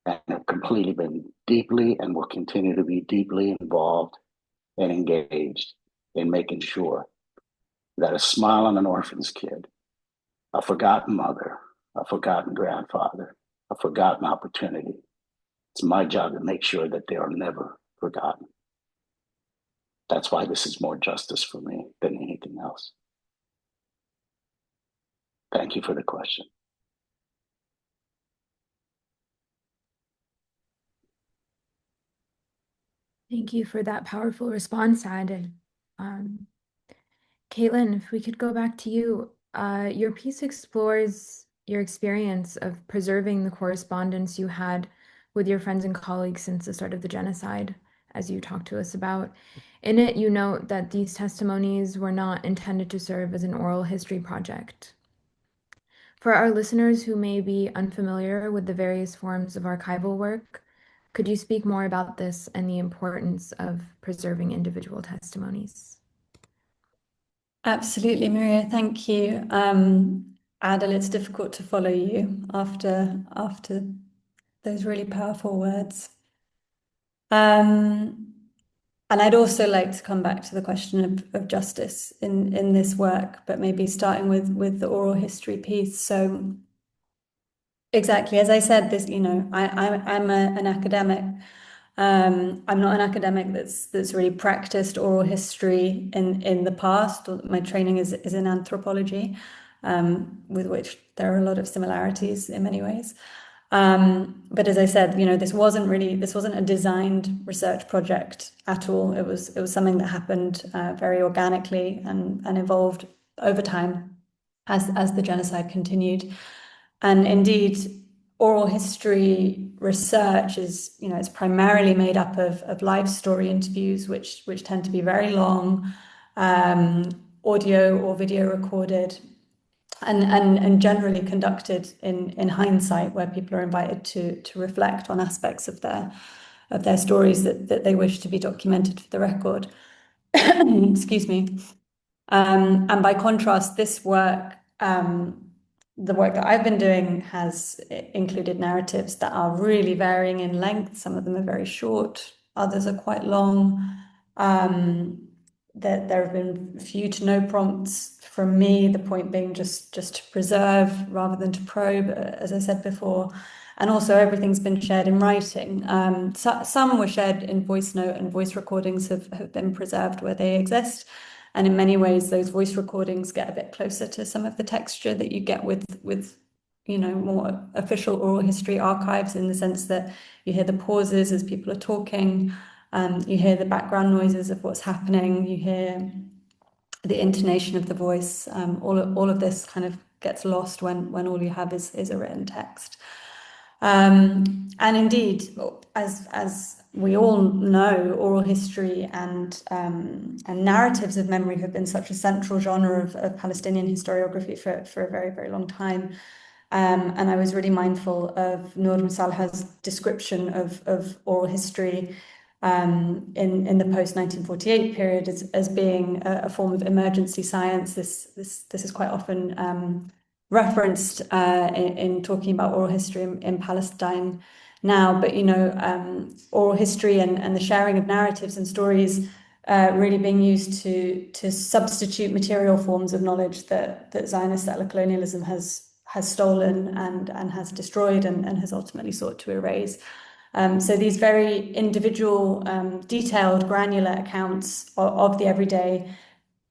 and have completely been deeply and will continue to be deeply involved and engaged in making sure that a smile on an orphan's kid, a forgotten mother, a forgotten grandfather, a forgotten opportunity, it's my job to make sure that they are never forgotten. That's why this is more justice for me than anything else. Thank you for the question. Thank you for that powerful response, Adel. Caitlin, if we could go back to you. Your piece explores your experience of preserving the correspondence you had with your friends and colleagues since the start of the genocide, as you talked to us about. In it, you note that these testimonies were not intended to serve as an oral history project. For our listeners who may be unfamiliar with the various forms of archival work, could you speak more about this and the importance of preserving individual testimonies? Absolutely, Maria. Thank you. Adel, it's difficult to follow you after those really powerful words. And I'd also like to come back to the question of justice in this work, but maybe starting with the oral history piece. So exactly, as I said, this, I'm an academic. I'm not an academic that's really practiced oral history in the past. My training is in anthropology, with which there are a lot of similarities in many ways. But as I said, this wasn't a designed research project at all. It was something that happened very organically and evolved over time as the genocide continued. And indeed, oral history research is, it's primarily made up of live story interviews, which tend to be very long, audio or video recorded, and generally conducted in hindsight, where people are invited to reflect on aspects of their stories that they wish to be documented for the record. Excuse me. And by contrast, this work, the work that I've been doing has included narratives that are really varying in length. Some of them are very short, others are quite long. There have been few to no prompts from me, the point being just to preserve rather than to probe, as I said before. And also everything's been shared in writing. Some were shared in voice note, and voice recordings have been preserved where they exist. And in many ways, those voice recordings get a bit closer to some of the texture that you get with more official oral history archives, in the sense that you hear the pauses as people are talking, you hear the background noises of what's happening, you hear the intonation of the voice. All of this kind of gets lost when all you have is a written text. And indeed, as we all know, oral history and narratives of memory have been such a central genre of Palestinian historiography for a very, very long time. And I was really mindful of Noor Musalha's description of oral history in the post-1948 period as being a form of emergency science. This is quite often referenced in talking about oral history in Palestine now, but oral history and the sharing of narratives and stories really being used to substitute material forms of knowledge that Zionist settler colonialism has stolen and has destroyed and has ultimately sought to erase. So these very individual, detailed, granular accounts of the everyday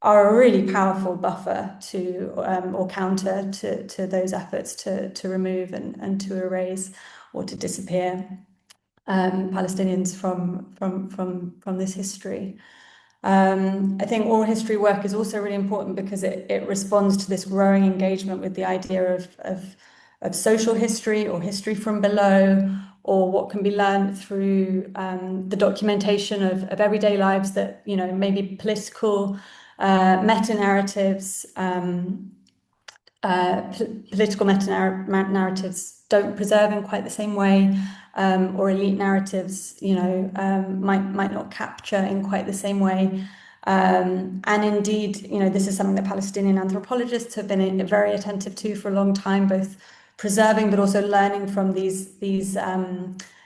are a really powerful buffer to or counter to those efforts to remove and to erase or to disappear Palestinians from this history. I think oral history work is also really important because it responds to this growing engagement with the idea of social history or history from below, or what can be learned through the documentation of everyday lives that, maybe political meta-narratives, political meta-narratives don't preserve in quite the same way, or elite narratives, might not capture in quite the same way. And indeed, this is something that Palestinian anthropologists have been very attentive to for a long time, both preserving but also learning from these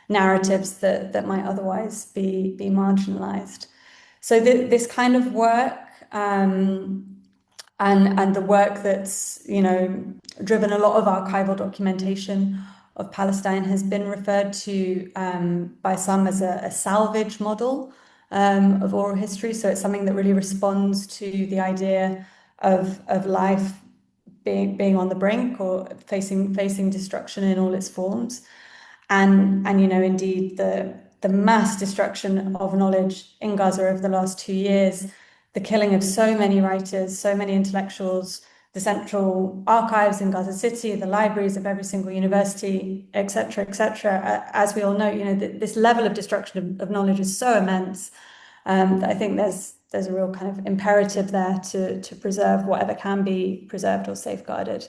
narratives that might otherwise be marginalized. So this kind of work and the work that's driven a lot of archival documentation of Palestine has been referred to by some as a salvage model of oral history. So it's something that really responds to the idea of life being on the brink or facing destruction in all its forms, and indeed the mass destruction of knowledge in Gaza over the last 2 years, the killing of so many writers, so many intellectuals, the central archives in Gaza City, the libraries of every single university, etc., etc. As we all know, this level of destruction of knowledge is so immense that I think there's a real kind of imperative there to preserve whatever can be preserved or safeguarded.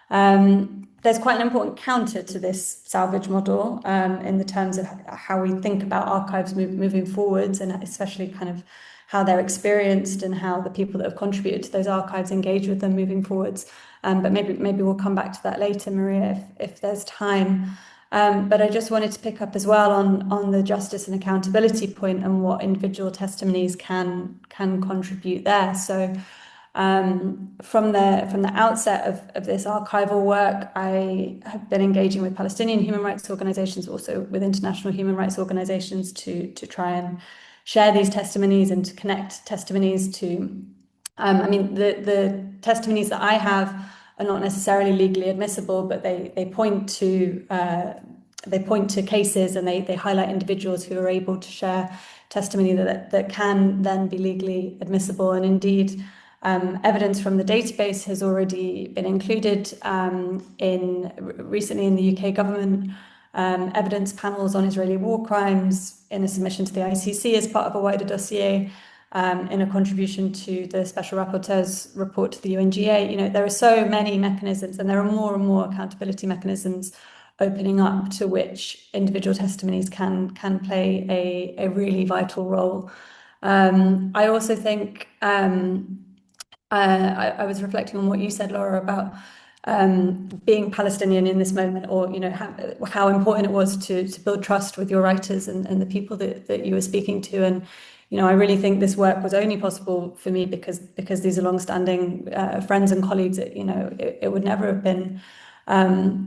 There's quite an important counter to this salvage model in the terms of how we think about archives moving forwards, and especially kind of how they're experienced and how the people that have contributed to those archives engage with them moving forwards. But maybe we'll come back to that later, Maria, if there's time. But I just wanted to pick up as well on the justice and accountability point and what individual testimonies can contribute there. So from the outset of this archival work, I have been engaging with Palestinian human rights organizations, also with international human rights organizations, to try and share these testimonies and to connect testimonies to, the testimonies that I have are not necessarily legally admissible, but they point to cases, and they highlight individuals who are able to share testimony that can then be legally admissible. And indeed, Evidence from the database has already been included recently in the UK government evidence panels on Israeli war crimes, in a submission to the ICC as part of a wider dossier, in a contribution to the Special Rapporteur's report to the UNGA. You know, there are so many mechanisms, and there are more and more accountability mechanisms opening up to which individual testimonies can play a really vital role. I also think I was reflecting on what you said, Laura, about being Palestinian in this moment, or you know how important it was to build trust with your writers and the people that you were speaking to. And you know, I really think this work was only possible for me because these are long-standing friends and colleagues. You know, it would never have been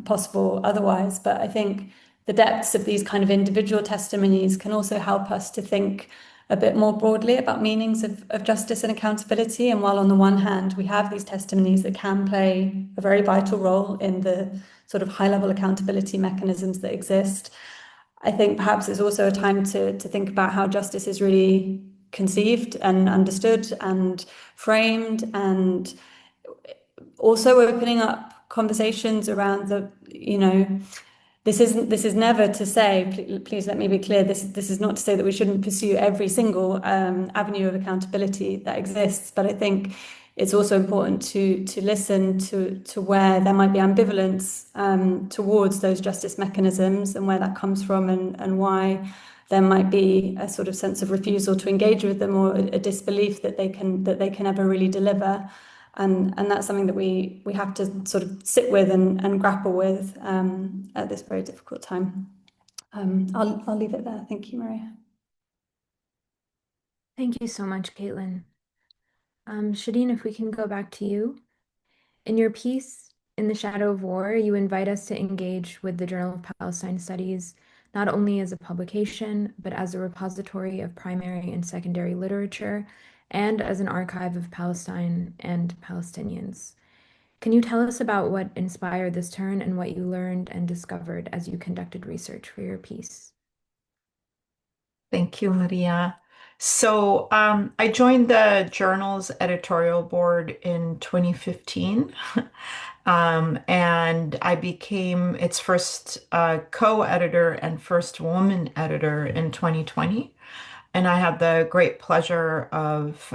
possible otherwise. But I think the depths of these kind of individual testimonies can also help us to think a bit more broadly about meanings of justice and accountability. And while on the one hand, we have these testimonies that can play a very vital role in the sort of high-level accountability mechanisms that exist, I think perhaps it's also a time to think about how justice is really conceived and understood and framed, and also opening up conversations around the, you know, this is never to say, please let me be clear, this is not to say that we shouldn't pursue every single avenue of accountability that exists, but I think it's also important to listen to where there might be ambivalence towards those justice mechanisms and where that comes from, and why there might be a sort of sense of refusal to engage with them, or a disbelief that they can ever really deliver. And that's something that we have to sort of sit with and grapple with at this very difficult time. I'll leave it there. Thank you, Maria. Thank you so much, Caitlin. Sherene, if we can go back to you. In your piece, In the Shadow of War, you invite us to engage with the Journal of Palestine Studies, not only as a publication, but as a repository of primary and secondary literature, and as an archive of Palestine and Palestinians. Can you tell us about what inspired this turn and what you learned and discovered as you conducted research for your piece? Thank you, Maria. So I joined the journal's editorial board in 2015, and I became its first co-editor and first woman editor in 2020. And I had the great pleasure of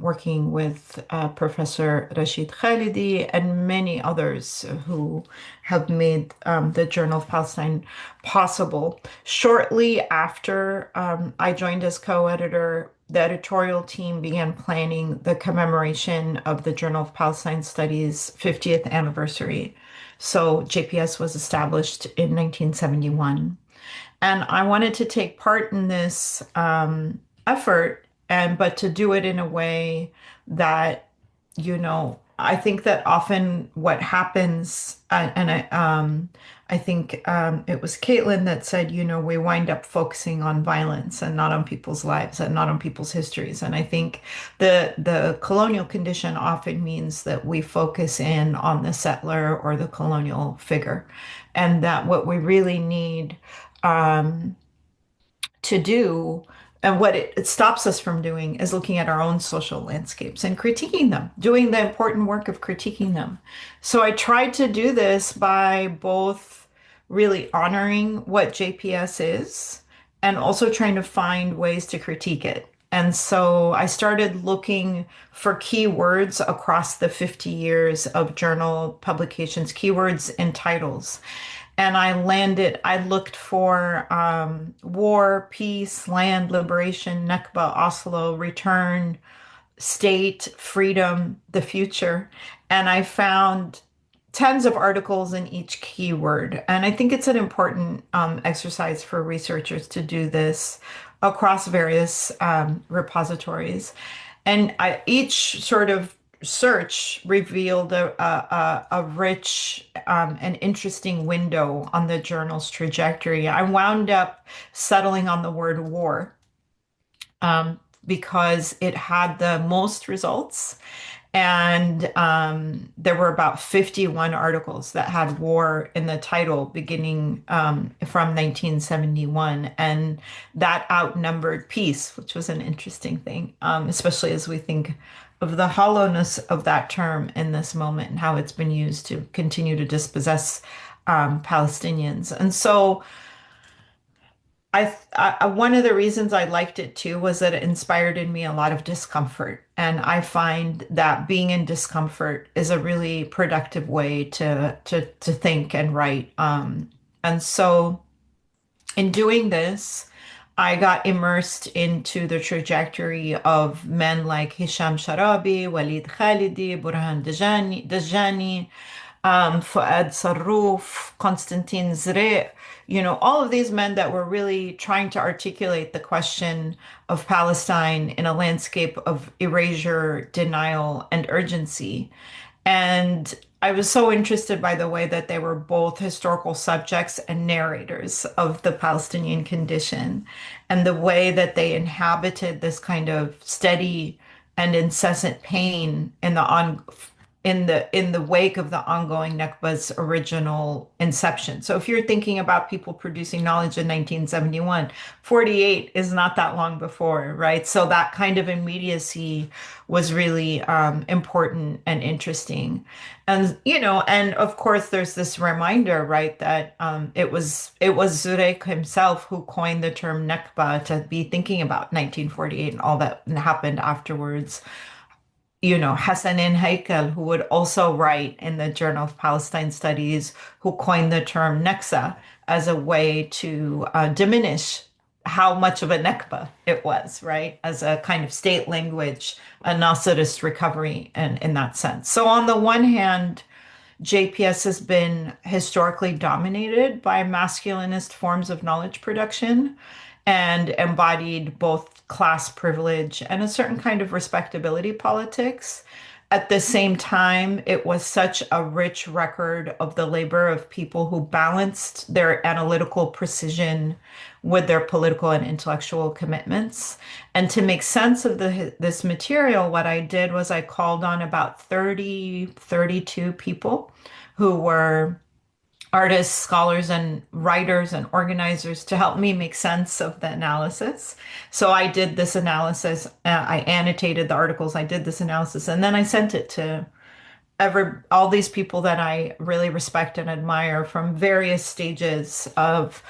working with Professor Rashid Khalidi and many others who have made the Journal of Palestine possible. Shortly after I joined as co-editor, the editorial team began planning the commemoration of the Journal of Palestine Studies' 50th anniversary. So JPS was established in 1971. And I wanted to take part in this effort, but to do it in a way that, I think that often what happens, I think it was Caitlin that said, we wind up focusing on violence and not on people's lives and not on people's histories. And I think the colonial condition often means that we focus in on the settler or the colonial figure, and that what we really need to do, and what it stops us from doing, is looking at our own social landscapes and critiquing them, doing the important work of critiquing them. So I tried to do this by both really honoring what JPS is and also trying to find ways to critique it. And so I started looking for keywords across the 50 years of journal publications, keywords and titles. And I looked for war, peace, land, liberation, Nakba, Oslo, return, state, freedom, the future. And I found tens of articles in each keyword. And I think it's an important exercise for researchers to do this across various repositories. And each sort of search revealed a rich and interesting window on the journal's trajectory. I wound up settling on the word war because it had the most results. And there were about 51 articles that had war in the title beginning from 1971. And that outnumbered peace, which was an interesting thing, especially as we think of the hollowness of that term in this moment and how it's been used to continue to dispossess Palestinians. And so one of the reasons I liked it too was that it inspired in me a lot of discomfort. And I find that being in discomfort is a really productive way to think and write. And so in doing this, I got immersed into the trajectory of men like Hisham Sharabi, Walid Khalidi, Burhan Dajani, Fuad Sarrouf, Constantine Zre, all of these men that were really trying to articulate the question of Palestine in a landscape of erasure, denial, and urgency. And I was so interested by the way that they were both historical subjects and narrators of the Palestinian condition, and the way that they inhabited this kind of steady and incessant pain in the wake of the ongoing Nakba's original inception. So if you're thinking about people producing knowledge in 1971, 48 is not that long before, right? So that kind of immediacy was really important and interesting. And and of course there's this reminder, right, that it was Zurek himself who coined the term Nakba to be thinking about 1948 and all that happened afterwards. Hassanin Haikal, who would also write in the Journal of Palestine Studies, who coined the term Neksa as a way to diminish how much of a Nekba it was, right? As a kind of state language, a Nasserist recovery in that sense. So on the one hand, JPS has been historically dominated by masculinist forms of knowledge production and embodied both class privilege and a certain kind of respectability politics. At the same time, it was such a rich record of the labor of people who balanced their analytical precision with their political and intellectual commitments. And to make sense of this material, what I did was I called on about 32 people who were artists, scholars, and writers and organizers to help me make sense of the analysis. So I did this analysis, I annotated the articles, I did this analysis, and then I sent it to all these people that I really respect and admire from various stages of,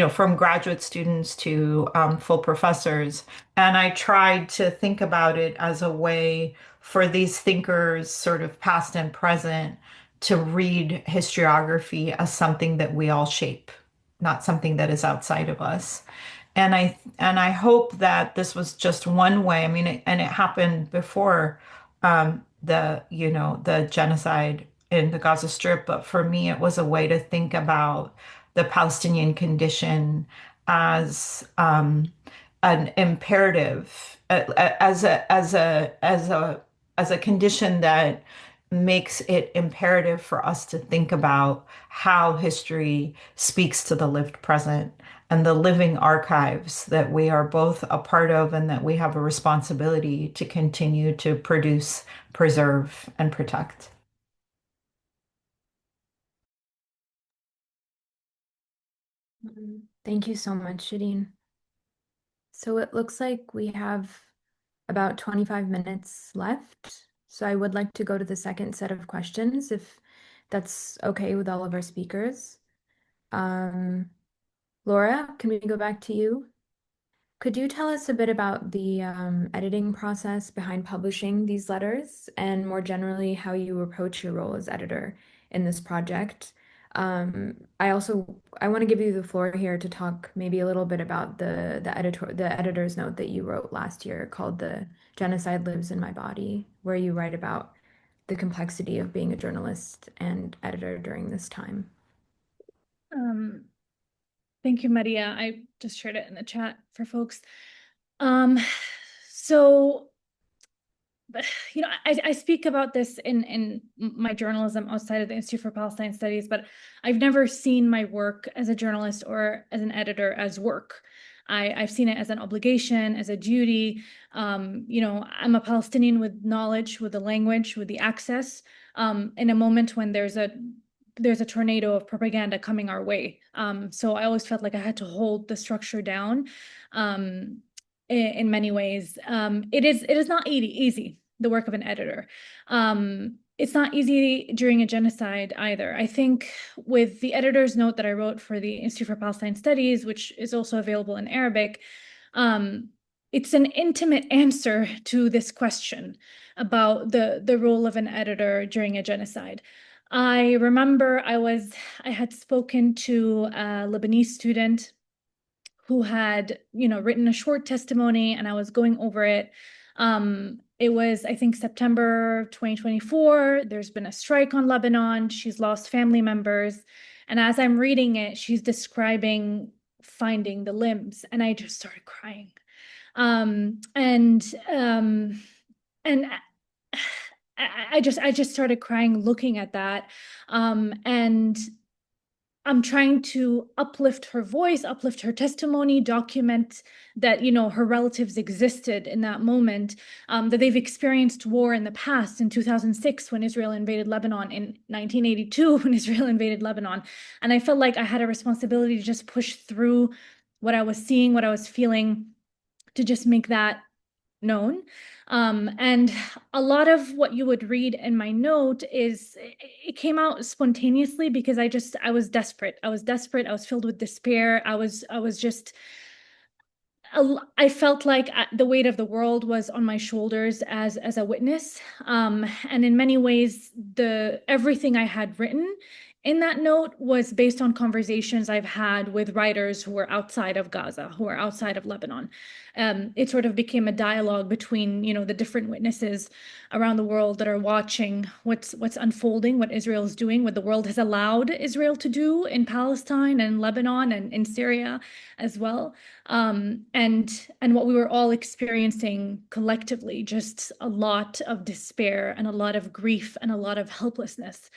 from graduate students to full professors. And I tried to think about it as a way for these thinkers, sort of past and present, to read historiography as something that we all shape, not something that is outside of us. And I hope that this was just one way. I mean, it happened before the genocide in the Gaza Strip, but for me, it was a way to think about the Palestinian condition as an imperative, as a condition that makes it imperative for us to think about how history speaks to the lived present and the living archives that we are both a part of and that we have a responsibility to continue to produce, preserve, and protect. Thank you so much, Sherene. So it looks like we have about 25 minutes left. So I would like to go to the second set of questions, if that's okay with all of our speakers. Laura, can we go back to you? Could you tell us a bit about the editing process behind publishing these letters and more generally how you approach your role as editor in this project? I want to give you the floor here to talk maybe a little bit about the editor's note that you wrote last year called "The Genocide Lives in My Body," where you write about the complexity of being a journalist and editor during this time. Thank you, Maria. I just shared it in the chat for folks. So, I speak about this in my journalism outside of the Institute for Palestine Studies, but I've never seen my work as a journalist or as an editor as work. I've seen it as an obligation, as a duty. I'm a Palestinian with knowledge, with the language, with the access, in a moment when there's a tornado of propaganda coming our way. So I always felt like I had to hold the structure down in many ways. It is not easy. the work of an editor. It's not easy during a genocide either. I think with the editor's note that I wrote for the Institute for Palestine Studies, which is also available in Arabic, it's an intimate answer to this question about the role of an editor during a genocide. I remember I had spoken to a Lebanese student who had, written a short testimony, and I was going over it. It was, I think, September 2024. There's been a strike on Lebanon. She's lost family members. And as I'm reading it, she's describing finding the limbs, and I just started crying. And I just started crying looking at that. And I'm trying to uplift her voice, uplift her testimony, document that, her relatives existed in that moment, that they've experienced war in the past, in 2006 when Israel invaded Lebanon, in 1982 when Israel invaded Lebanon. And I felt like I had a responsibility to just push through what I was seeing, what I was feeling, to just make that known. And a lot of what you would read in my note it came out spontaneously because I was desperate. I was desperate. I was filled with despair. I felt like the weight of the world was on my shoulders as a witness. And in many ways, everything I had written in that note was based on conversations I've had with writers who were outside of Gaza, who are outside of Lebanon. It sort of became a dialogue between, the different witnesses around the world that are watching what's unfolding, what Israel is doing, what the world has allowed Israel to do in Palestine and Lebanon and in Syria as well. And what we were all experiencing collectively, just a lot of despair and a lot of grief and a lot of helplessness.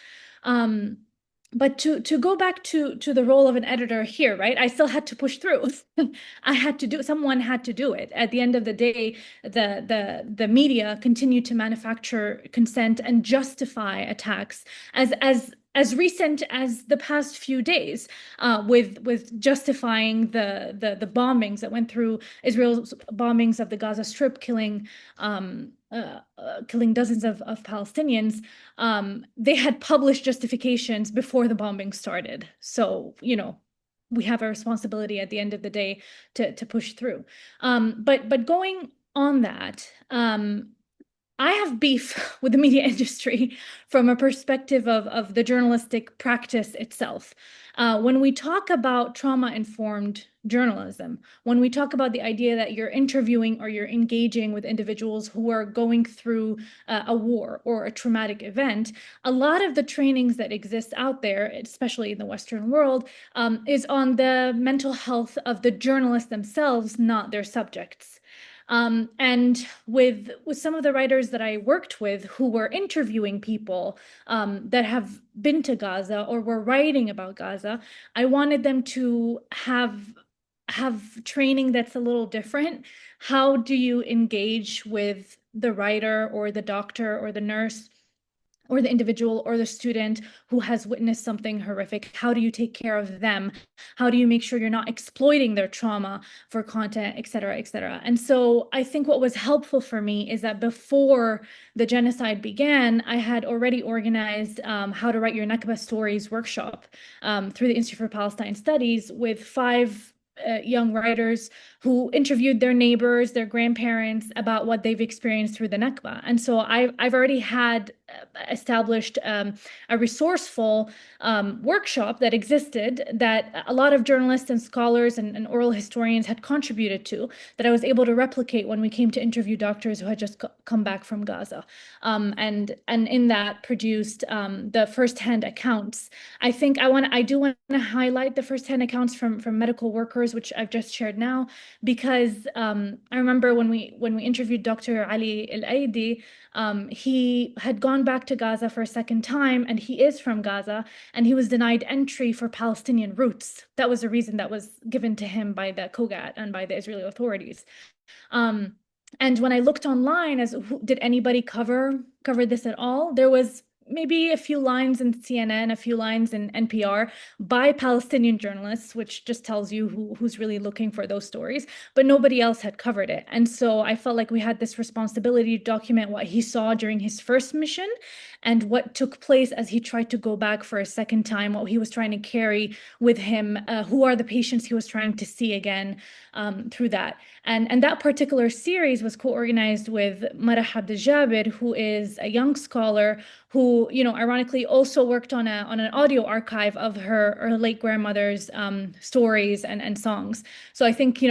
But to go back to the role of an editor here, right? I still had to push through. Someone had to do it. At the end of the day, the media continued to manufacture consent and justify attacks as recent as the past few days, with justifying the bombings that went through, Israel's bombings of the Gaza Strip, killing dozens of Palestinians. They had published justifications before the bombing started. So, we have a responsibility at the end of the day to push through. But going on that, I have beef with the media industry from a perspective of the journalistic practice itself. When we talk about trauma-informed journalism, when we talk about the idea that you're interviewing or you're engaging with individuals who are going through a war or a traumatic event, a lot of the trainings that exist out there, especially in the Western world, is on the mental health of the journalists themselves, not their subjects. And with some of the writers that I worked with who were interviewing people that have been to Gaza or were writing about Gaza, I wanted them to have training that's a little different. How do you engage with the writer or the doctor or the nurse or the individual or the student who has witnessed something horrific? How do you take care of them? How do you make sure you're not exploiting their trauma for content, et cetera, et cetera? And so I think what was helpful for me is that before the genocide began, I had already organized How to Write Your Nakba Stories workshop through the Institute for Palestine Studies with 5 young writers who interviewed their neighbors, their grandparents about what they've experienced through the Nakba. And so I've already had established a resourceful workshop that existed that a lot of journalists and scholars and oral historians had contributed to, that I was able to replicate when we came to interview doctors who had just come back from Gaza. And in that produced the firsthand accounts. I think I do want to highlight the firsthand accounts from medical workers, which I've just shared now, because I remember when we interviewed Dr. Ali El-Aidi, he had gone back to Gaza for a second time, and he is from Gaza, and he was denied entry for Palestinian routes. That was a reason that was given to him by the Kogat and by the Israeli authorities. And when I looked online did anybody cover this at all? There was maybe a few lines in CNN, a few lines in NPR by Palestinian journalists, which just tells you who's really looking for those stories, but nobody else had covered it. And so I felt like we had this responsibility to document what he saw during his first mission and what took place as he tried to go back for a second time, what he was trying to carry with him, who are the patients he was trying to see again through that. And that particular series was co-organized with Maria Khoury, who is a young scholar who, ironically also worked on an audio archive of her late grandmother's stories and songs. So I think,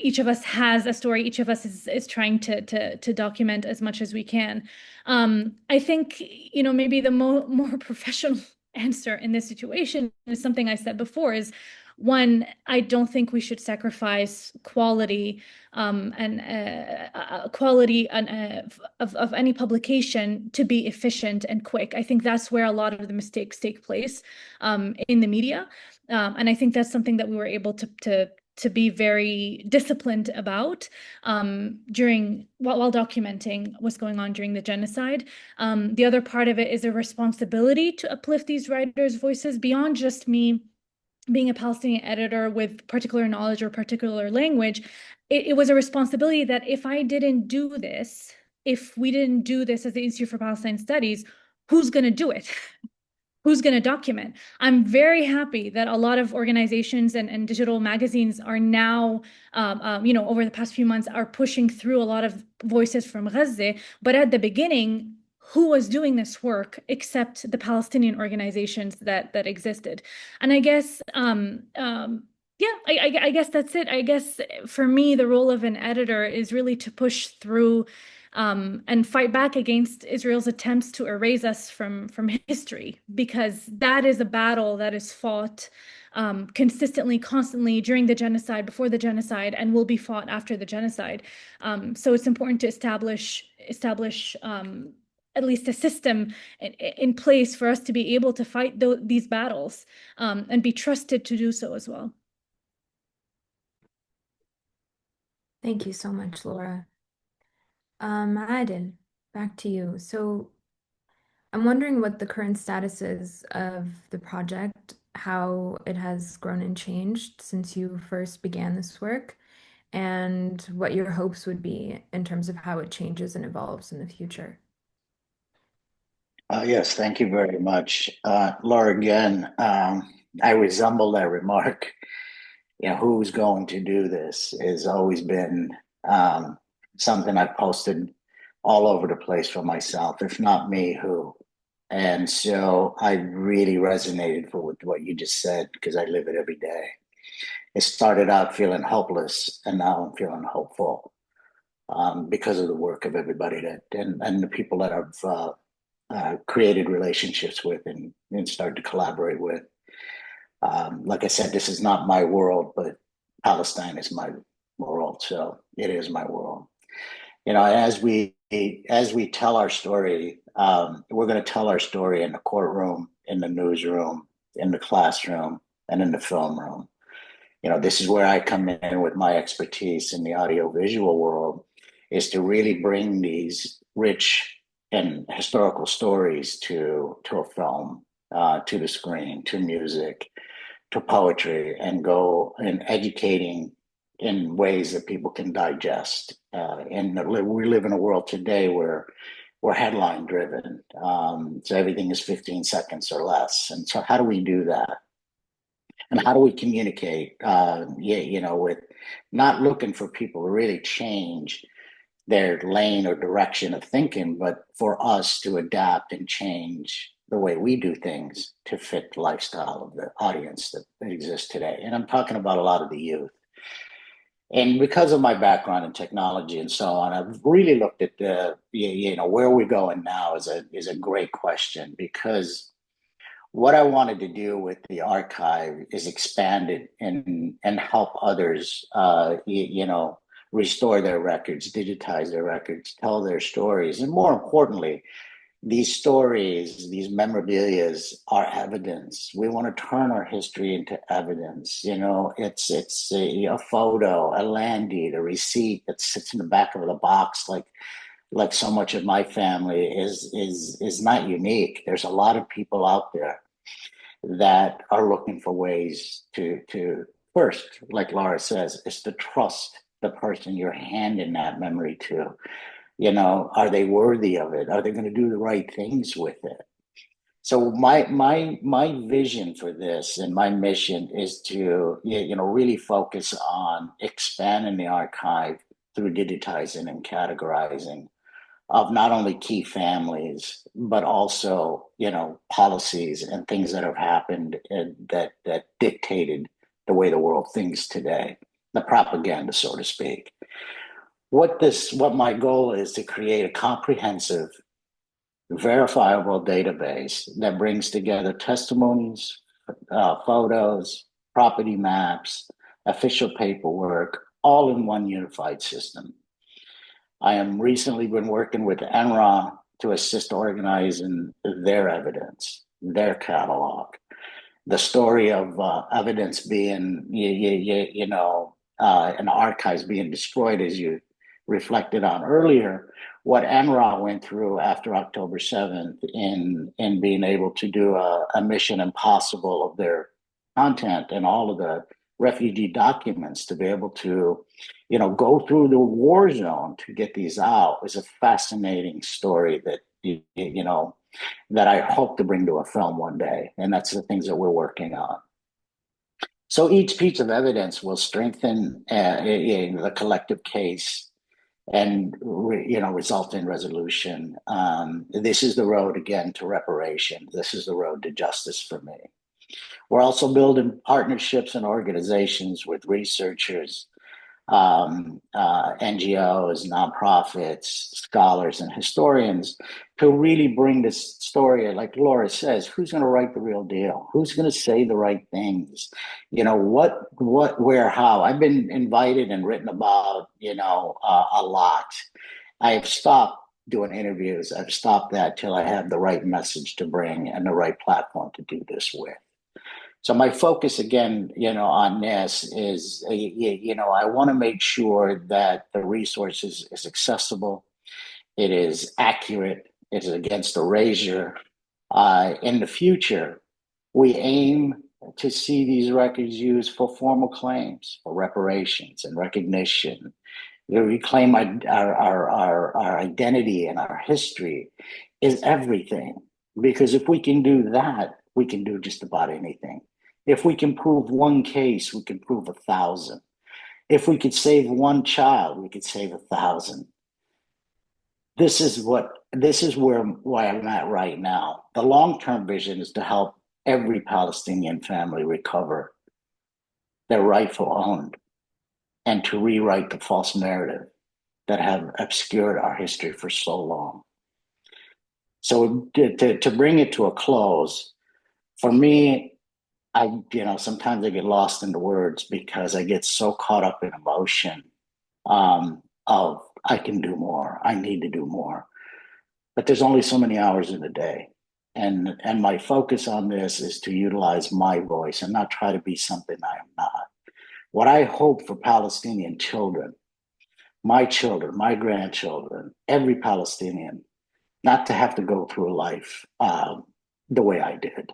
each of us has a story. Each of us is trying to document as much as we can. I think, maybe the more professional answer in this situation is something I said before is, one, I don't think we should sacrifice quality and quality of any publication to be efficient and quick. I think that's where a lot of the mistakes take place in the media, and I think that's something that we were able to be very disciplined about while documenting what's going on during the genocide. The other part of it is a responsibility to uplift these writers' voices beyond just me being a Palestinian editor with particular knowledge or particular language. It was a responsibility that if we didn't do this as the Institute for Palestine Studies, who's going to do it? Who's going to document? I'm very happy that a lot of organizations and digital magazines are now, over the past few months, are pushing through a lot of voices from Gaza. But at the beginning, who was doing this work except the Palestinian organizations that existed? And I guess, I guess that's it. I guess for me, the role of an editor is really to push through and fight back against Israel's attempts to erase us from history, because that is a battle that is fought consistently, constantly during the genocide, before the genocide, and will be fought after the genocide. So it's important to establish at least a system in place for us to be able to fight these battles and be trusted to do so as well. Thank you so much, Laura. Adel, back to you. So I'm wondering what the current status is of the project, how it has grown and changed since you first began this work, and what your hopes would be in terms of how it changes and evolves in the future. Yes, thank you very much. Laura, again, I resemble that remark. Who's going to do this has always been something I've posted all over the place for myself. If not me, who? And so I really resonated with what you just said, because I live it every day. It started out feeling hopeless, and now I'm feeling hopeful because of the work of everybody and the people that I've created relationships with and started to collaborate with. Like I said, this is not my world, but Palestine is my world, so it is my world. As we tell our story, we're going to tell our story in the courtroom, in the newsroom, in the classroom, and in the film room. This is where I come in with my expertise in the audiovisual world, is to really bring these rich and historical stories to a film, to the screen, to music, to poetry, and go and educating in ways that people can digest. And we live in a world today where we're headline driven. So everything is 15 seconds or less. And so how do we do that? And how do we communicate, with not looking for people to really change their lane or direction of thinking, but for us to adapt and change the way we do things to fit the lifestyle of the audience that exists today. And I'm talking about a lot of the youth. And because of my background in technology and so on, I've really looked at where we're going now is a great question, because what I wanted to do with the archive is expand it and help others, restore their records, digitize their records, tell their stories. And more importantly, these stories, these memorabilias are evidence. We want to turn our history into evidence. It's a photo, a land deed, a receipt that sits in the back of the box, like like so much of my family, is not unique. There's a lot of people out there that are looking for ways to first, like Laura says, is to trust the person you're handing that memory to. Are they worthy of it? Are they going to do the right things with it? So my vision for this and my mission is to really focus on expanding the archive through digitizing and categorizing of not only key families but also policies and things that have happened and that dictated the way the world thinks today, the propaganda, so to speak. What my goal is to create a comprehensive, verifiable database that brings together testimonies, photos, property maps, official paperwork, all in one unified system. I am recently been working with NRA to assist organizing their evidence, their catalog. The story of evidence being, an archives being destroyed, as you reflected on earlier, what NRA went through after October 7th in being able to do a mission impossible of their content and all of the refugee documents to be able to, go through the war zone to get these out is a fascinating story that, that I hope to bring to a film one day. And that's the things that we're working on. So each piece of evidence will strengthen the collective case and result in resolution. This is the road again to reparation. This is the road to justice for me. We're also building partnerships and organizations with researchers, NGOs, nonprofits, scholars, and historians to really bring this story, like Laura says, who's going to write the real deal? Who's going to say the right things? What, where, how? I've been invited and written about, a lot. I have stopped doing interviews. I've stopped that till I have the right message to bring and the right platform to do this with. So my focus again, on this is, I want to make sure that the resources is accessible, it is accurate, it is against erasure. In the future, we aim to see these records used for formal claims, for reparations and recognition. To reclaim our identity and our history is everything. Because if we can do that, we can do just about anything. If we can prove one case, we can prove 1,000. If we could save one child, we could save 1,000. This is where I'm at right now. The long-term vision is to help every Palestinian family recover their rightful owned and to rewrite the false narrative that have obscured our history for so long. So to bring it to a close, for me, sometimes I get lost in the words because I get so caught up in emotion of I can do more, I need to do more. But there's only so many hours in the day. And my focus on this is to utilize my voice and not try to be something I am not. What I hope for Palestinian children, my grandchildren, every Palestinian, not to have to go through life the way I did.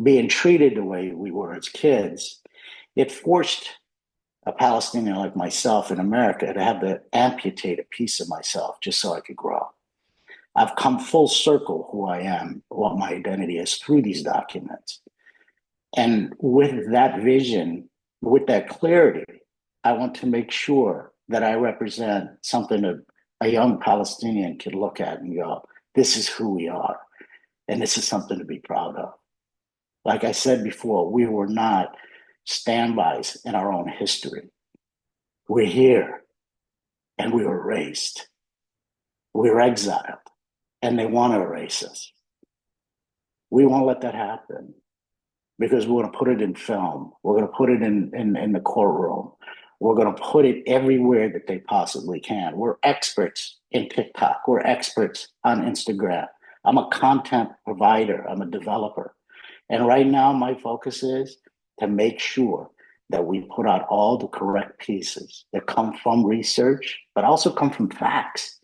Being treated the way we were as kids, it forced a Palestinian like myself in America to have to amputate a piece of myself just so I could grow. I've come full circle who I am, what my identity is through these documents. And with that vision, with that clarity, I want to make sure that I represent something that a young Palestinian can look at and go, this is who we are. And this is something to be proud of. Like I said before, we were not standbys in our own history. We're here and we were erased. We were exiled and they want to erase us. We won't let that happen because we're going to put it in film. We're going to put it in the courtroom. We're going to put it everywhere that they possibly can. We're experts in TikTok. We're experts on Instagram. I'm a content provider. I'm a developer. And right now, my focus is to make sure that we put out all the correct pieces that come from research, but also come from facts.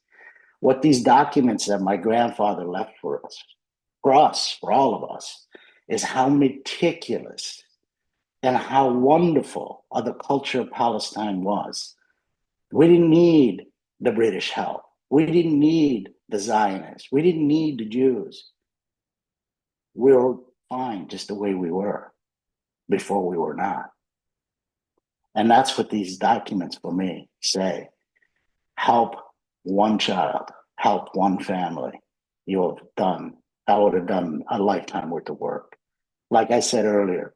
What these documents that my grandfather left for us, for all of us, is how meticulous and how wonderful the culture of Palestine was. We didn't need the British help. We didn't need the Zionists. We didn't need the Jews. We were fine just the way we were before we were not. And that's what these documents for me say. Help one child, help one family. I would have done a lifetime worth of work. Like I said earlier,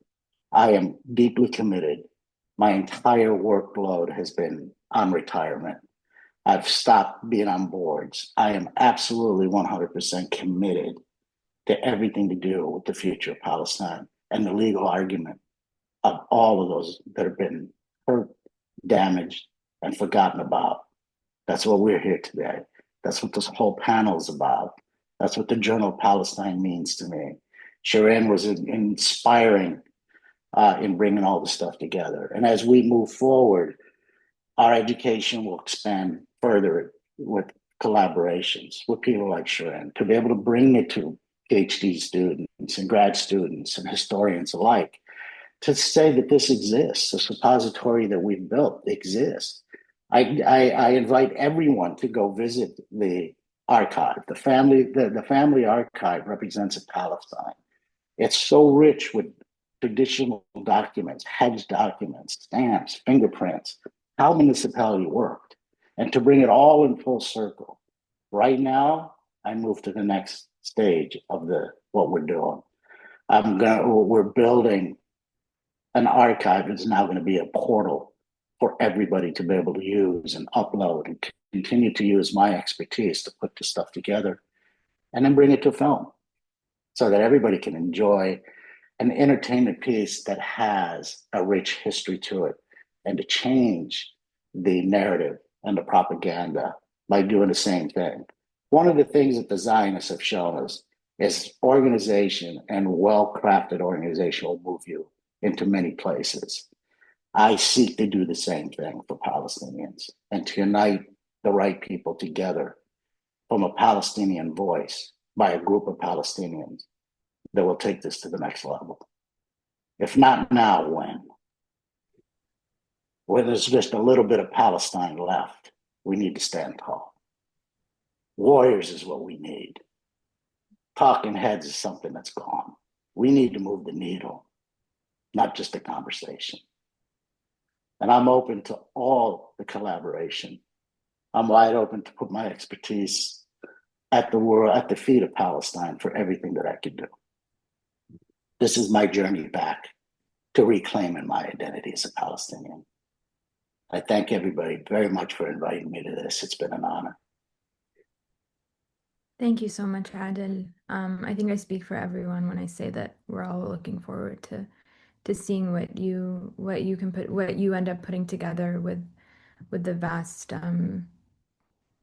I am deeply committed. My entire workload has been on retirement. I've stopped being on boards. I am absolutely 100% committed to everything to do with the future of Palestine and the legal argument of all of those that have been hurt, damaged, and forgotten about. That's what we're here today. That's what this whole panel is about. That's what the Journal of Palestine means to me. Sherene was inspiring in bringing all this stuff together. And as we move forward, our education will expand further with collaborations with people like Sherene to be able to bring it to PhD students and grad students and historians alike to say that this exists, the suppository that we've built exists. I invite everyone to go visit the archive. The family archive represents a Palestine. It's so rich with traditional documents, hedged documents, stamps, fingerprints, how municipality worked, and to bring it all in full circle. Right now, I move to the next stage of what we're doing. We're building an archive that's now going to be a portal for everybody to be able to use and upload and continue to use my expertise to put this stuff together and then bring it to film so that everybody can enjoy an entertainment piece that has a rich history to it and to change the narrative and the propaganda by doing the same thing. One of the things that the Zionists have shown us is organization and well-crafted organization will move you into many places. I seek to do the same thing for Palestinians and to unite the right people together from a Palestinian voice by a group of Palestinians that will take this to the next level. If not now, when? When there's just a little bit of Palestine left, we need to stand tall. Warriors is what we need. Talking heads is something that's gone. We need to move the needle, not just a conversation. And I'm open to all the collaboration. I'm wide open to put my expertise at the feet of Palestine for everything that I can do. This is my journey back to reclaiming my identity as a Palestinian. I thank everybody very much for inviting me to this. It's been an honor. Thank you so much, Adel. I think I speak for everyone when I say that we're all looking forward to seeing what you end up putting together with the vast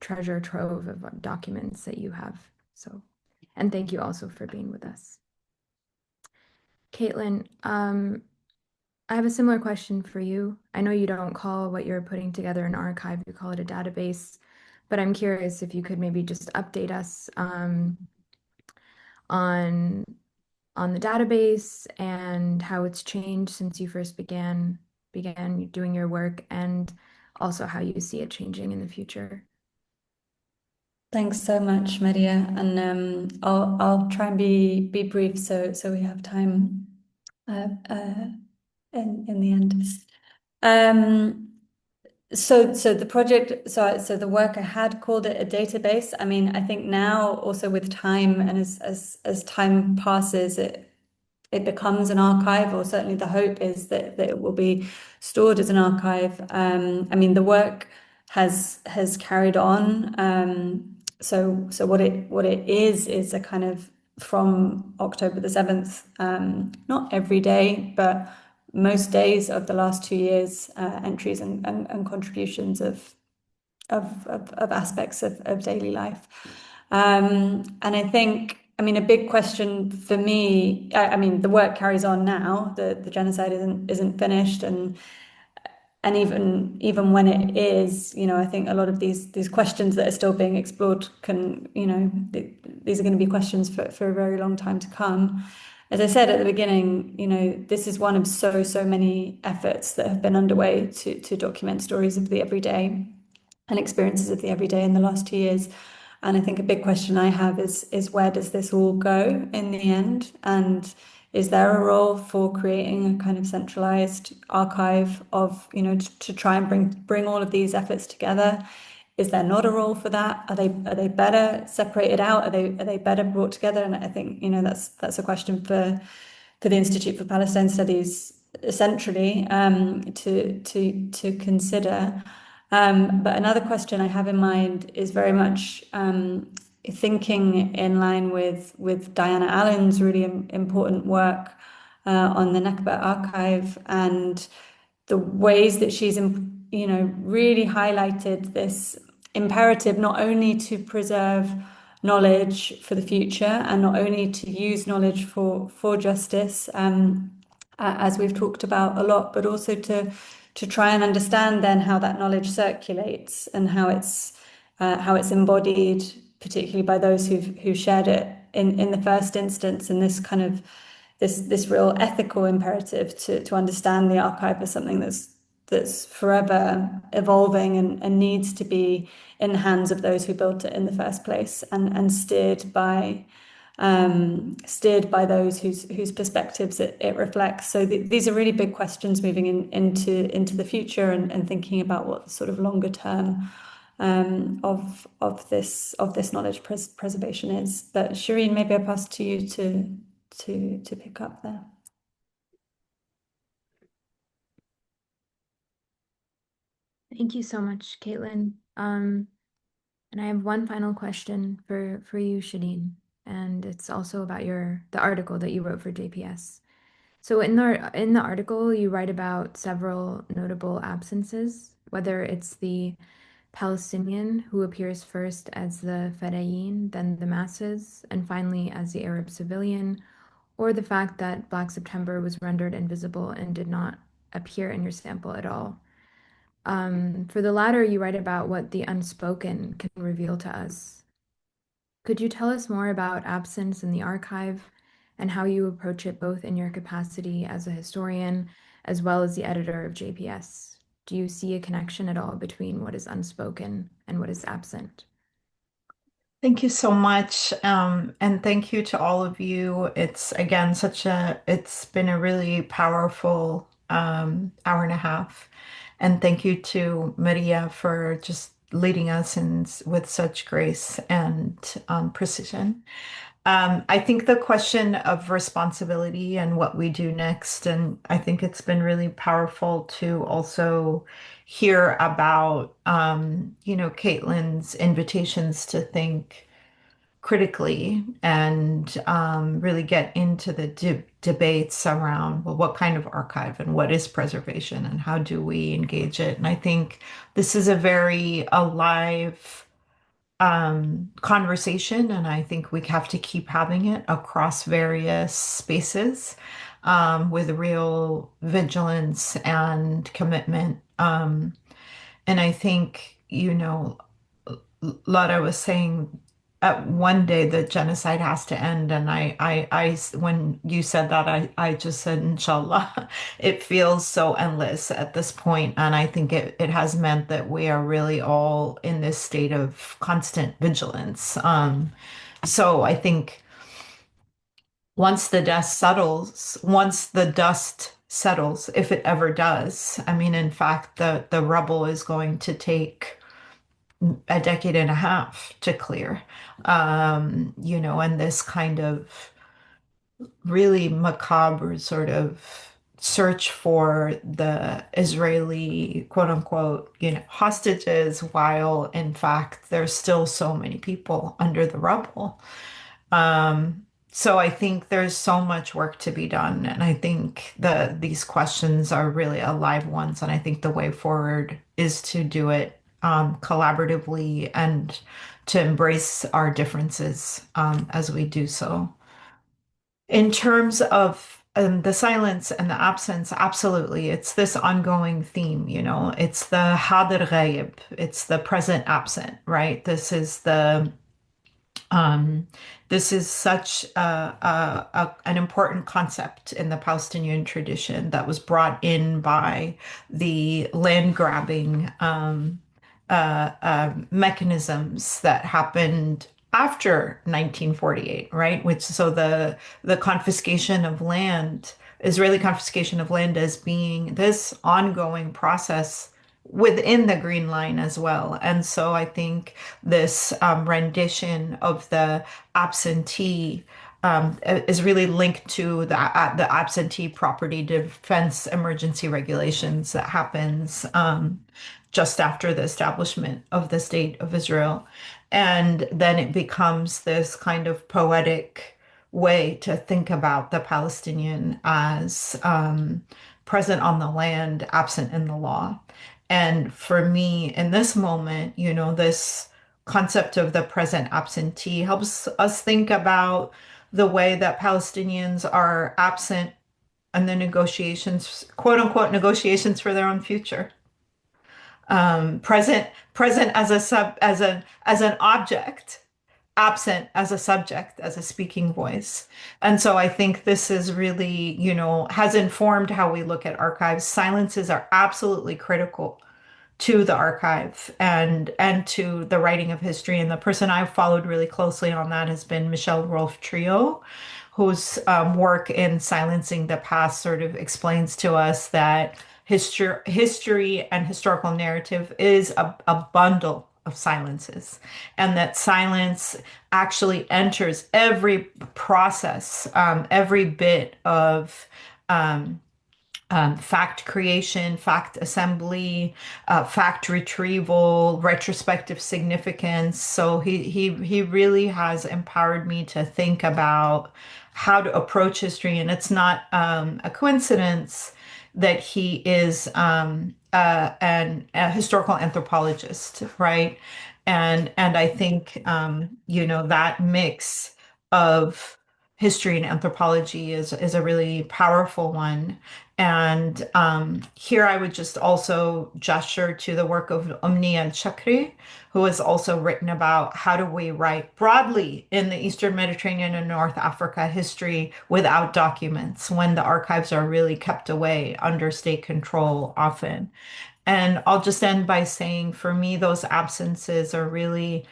treasure trove of documents that you have. So, and thank you also for being with us. Caitlin, I have a similar question for you. I know you don't call what you're putting together an archive, you call it a database, but I'm curious if you could maybe just update us on the database and how it's changed since you first began doing your work, and also how you see it changing in the future. Thanks so much, Maria, and I'll try and be brief so we have time in the end. So the project, so the work I had called it a database. I mean, I think now also with time and as time passes, it becomes an archive, or certainly the hope is that it will be stored as an archive. I mean, the work has carried on. So what it is a kind of from October the 7th, not every day, but most days of the last 2 years, entries and contributions of aspects of daily life. And I think I mean, a big question for me, I mean, the work carries on now. The genocide isn't finished, and even when it is, I think a lot of these questions that are still being explored can, these are going to be questions for a very long time to come. As I said at the beginning, this is one of so many efforts that have been underway to document stories of the everyday and experiences of the everyday in the last 2 years. And I think a big question I have is where does this all go in the end? And is there a role for creating a kind of centralized archive of, to try and bring all of these efforts together? Is there not a role for that? Are they better separated out? Are they better brought together? And I think, that's a question for the Institute for Palestine Studies centrally, to consider. But another question I have in mind is very much thinking in line with Diana Allen's really important work on the Nakba archive, and the ways that she's really highlighted this imperative not only to preserve knowledge for the future and not only to use knowledge for justice, as we've talked about a lot, but also to try and understand then how that knowledge circulates and how it's embodied, particularly by those who've shared it in the first instance, and this kind of this real ethical imperative to understand the archive as something that's forever evolving and needs to be in the hands of those who built it in the first place, and steered by those whose perspectives it reflects. So these are really big questions moving into the future, and thinking about what the sort of longer term of this knowledge preservation is. But Sherene, maybe I pass to you to pick up there. Thank you so much, Caitlin. And I have one final question for you, Sherene, and it's also about the article that you wrote for JPS. So in the article, you write about several notable absences, whether it's the Palestinian who appears first as the Fedayeen, then the masses, and finally as the Arab civilian, or the fact that Black September was rendered invisible and did not appear in your sample at all. For the latter, you write about what the unspoken can reveal to us. Could you tell us more about absence in the archive and how you approach it both in your capacity as a historian as well as the editor of JPS? Do you see a connection at all between what is unspoken and what is absent? Thank you so much. And thank you to all of you. It's again it's been a really powerful hour and a half. And thank you to Maria for just leading us in with such grace and precision. I think the question of responsibility and what we do next, and I think it's been really powerful to also hear about, Caitlin's invitations to think critically and really get into the debates around, well, what kind of archive and what is preservation and how do we engage it? And I think this is a very alive conversation, and I think we have to keep having it across various spaces with real vigilance and commitment. And I think, Laura was saying one day the genocide has to end, and when you said that, I just said, Inshallah. It feels so endless at this point, and I think it has meant that we are really all in this state of constant vigilance. So I think once the dust settles, if it ever does, I mean, in fact, the rubble is going to take a decade and a half to clear. And this kind of really macabre sort of search for the Israeli quote unquote, hostages, while in fact there's still so many people under the rubble. So I think there's so much work to be done, and I think these questions are really alive ones, and I think the way forward is to do it collaboratively and to embrace our differences as we do so. In terms of the silence and the absence, absolutely. It's this ongoing theme, it's the hadir ghaib, it's the present absent, right? Um, this is such an important concept in the Palestinian tradition that was brought in by the land grabbing mechanisms that happened after 1948, right? Which so the confiscation of land, Israeli confiscation of land, as being this ongoing process within the Green Line as well. And so I think this rendition of the absentee is really linked to the absentee property defense emergency regulations that happens just after the establishment of the State of Israel. And then it becomes this kind of poetic way to think about the Palestinian as present on the land, absent in the law. And for me, in this moment, this concept of the present absentee helps us think about the way that Palestinians are absent in the negotiations, quote unquote, negotiations for their own future. Present as an object, absent as a subject, as a speaking voice. And so I think this is really, has informed how we look at archives. Silences are absolutely critical to the archive and to the writing of history. And the person I've followed really closely on that has been Michelle Rolfe Trio, whose work in Silencing the Past sort of explains to us that history and historical narrative is a bundle of silences, and that silence actually enters every process, every bit of fact creation, fact assembly, fact retrieval, retrospective significance. So he really has empowered me to think about how to approach history, and it's not a coincidence that he is a historical anthropologist, right? And I think that mix of history and anthropology is a really powerful one. And here I would just also gesture to the work of Omnia Chakri, who has also written about how do we write broadly in the Eastern Mediterranean and North Africa history without documents when the archives are really kept away under state control often. And I'll just end by saying, for me, those absences are really,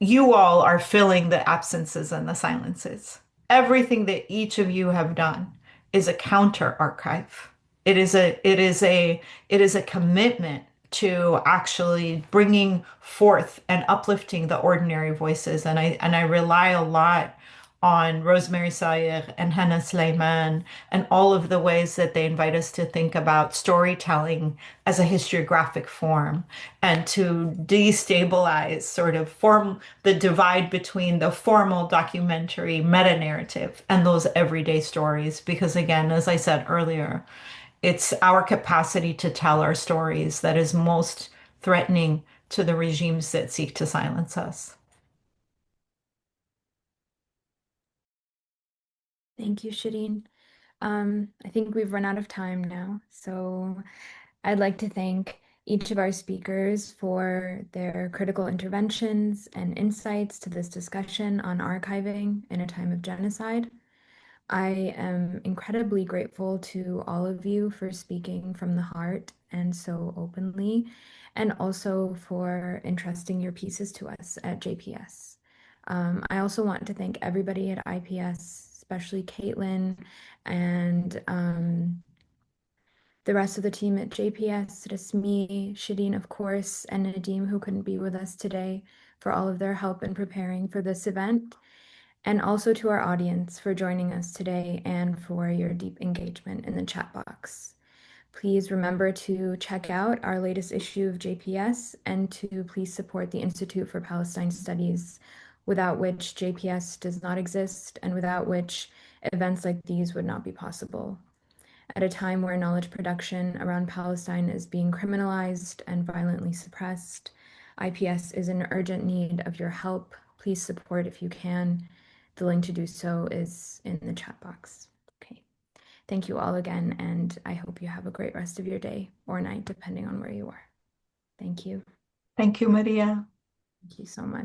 you all are filling the absences and the silences. Everything that each of you have done is a counter archive. It is a commitment to actually bringing forth and uplifting the ordinary voices. And I rely a lot on Rosemary Sayer and Hannah Sleiman and all of the ways that they invite us to think about storytelling as a historiographic form and to destabilize sort of form the divide between the formal documentary meta narrative and those everyday stories. Because again, as I said earlier, it's our capacity to tell our stories that is most threatening to the regimes that seek to silence us. Thank you, Sherene. I think we've run out of time now, so I'd like to thank each of our speakers for their critical interventions and insights to this discussion on archiving in a time of genocide. I am incredibly grateful to all of you for speaking from the heart and so openly, and also for entrusting your pieces to us at JPS. I also want to thank everybody at IPS, especially Caitlin and the rest of the team at JPS, Rasmi, Shireen, of course, and Nadim, who couldn't be with us today, for all of their help in preparing for this event, and also to our audience for joining us today and for your deep engagement in the chat box. Please remember to check out our latest issue of JPS and to please support the Institute for Palestine Studies, without which JPS does not exist and without which events like these would not be possible. At a time where knowledge production around Palestine is being criminalized and violently suppressed, IPS is in urgent need of your help. Please support if you can. The link to do so is in the chat box. Okay. Thank you all again, and I hope you have a great rest of your day or night, depending on where you are. Thank you. Thank you, Maria. Thank you so much.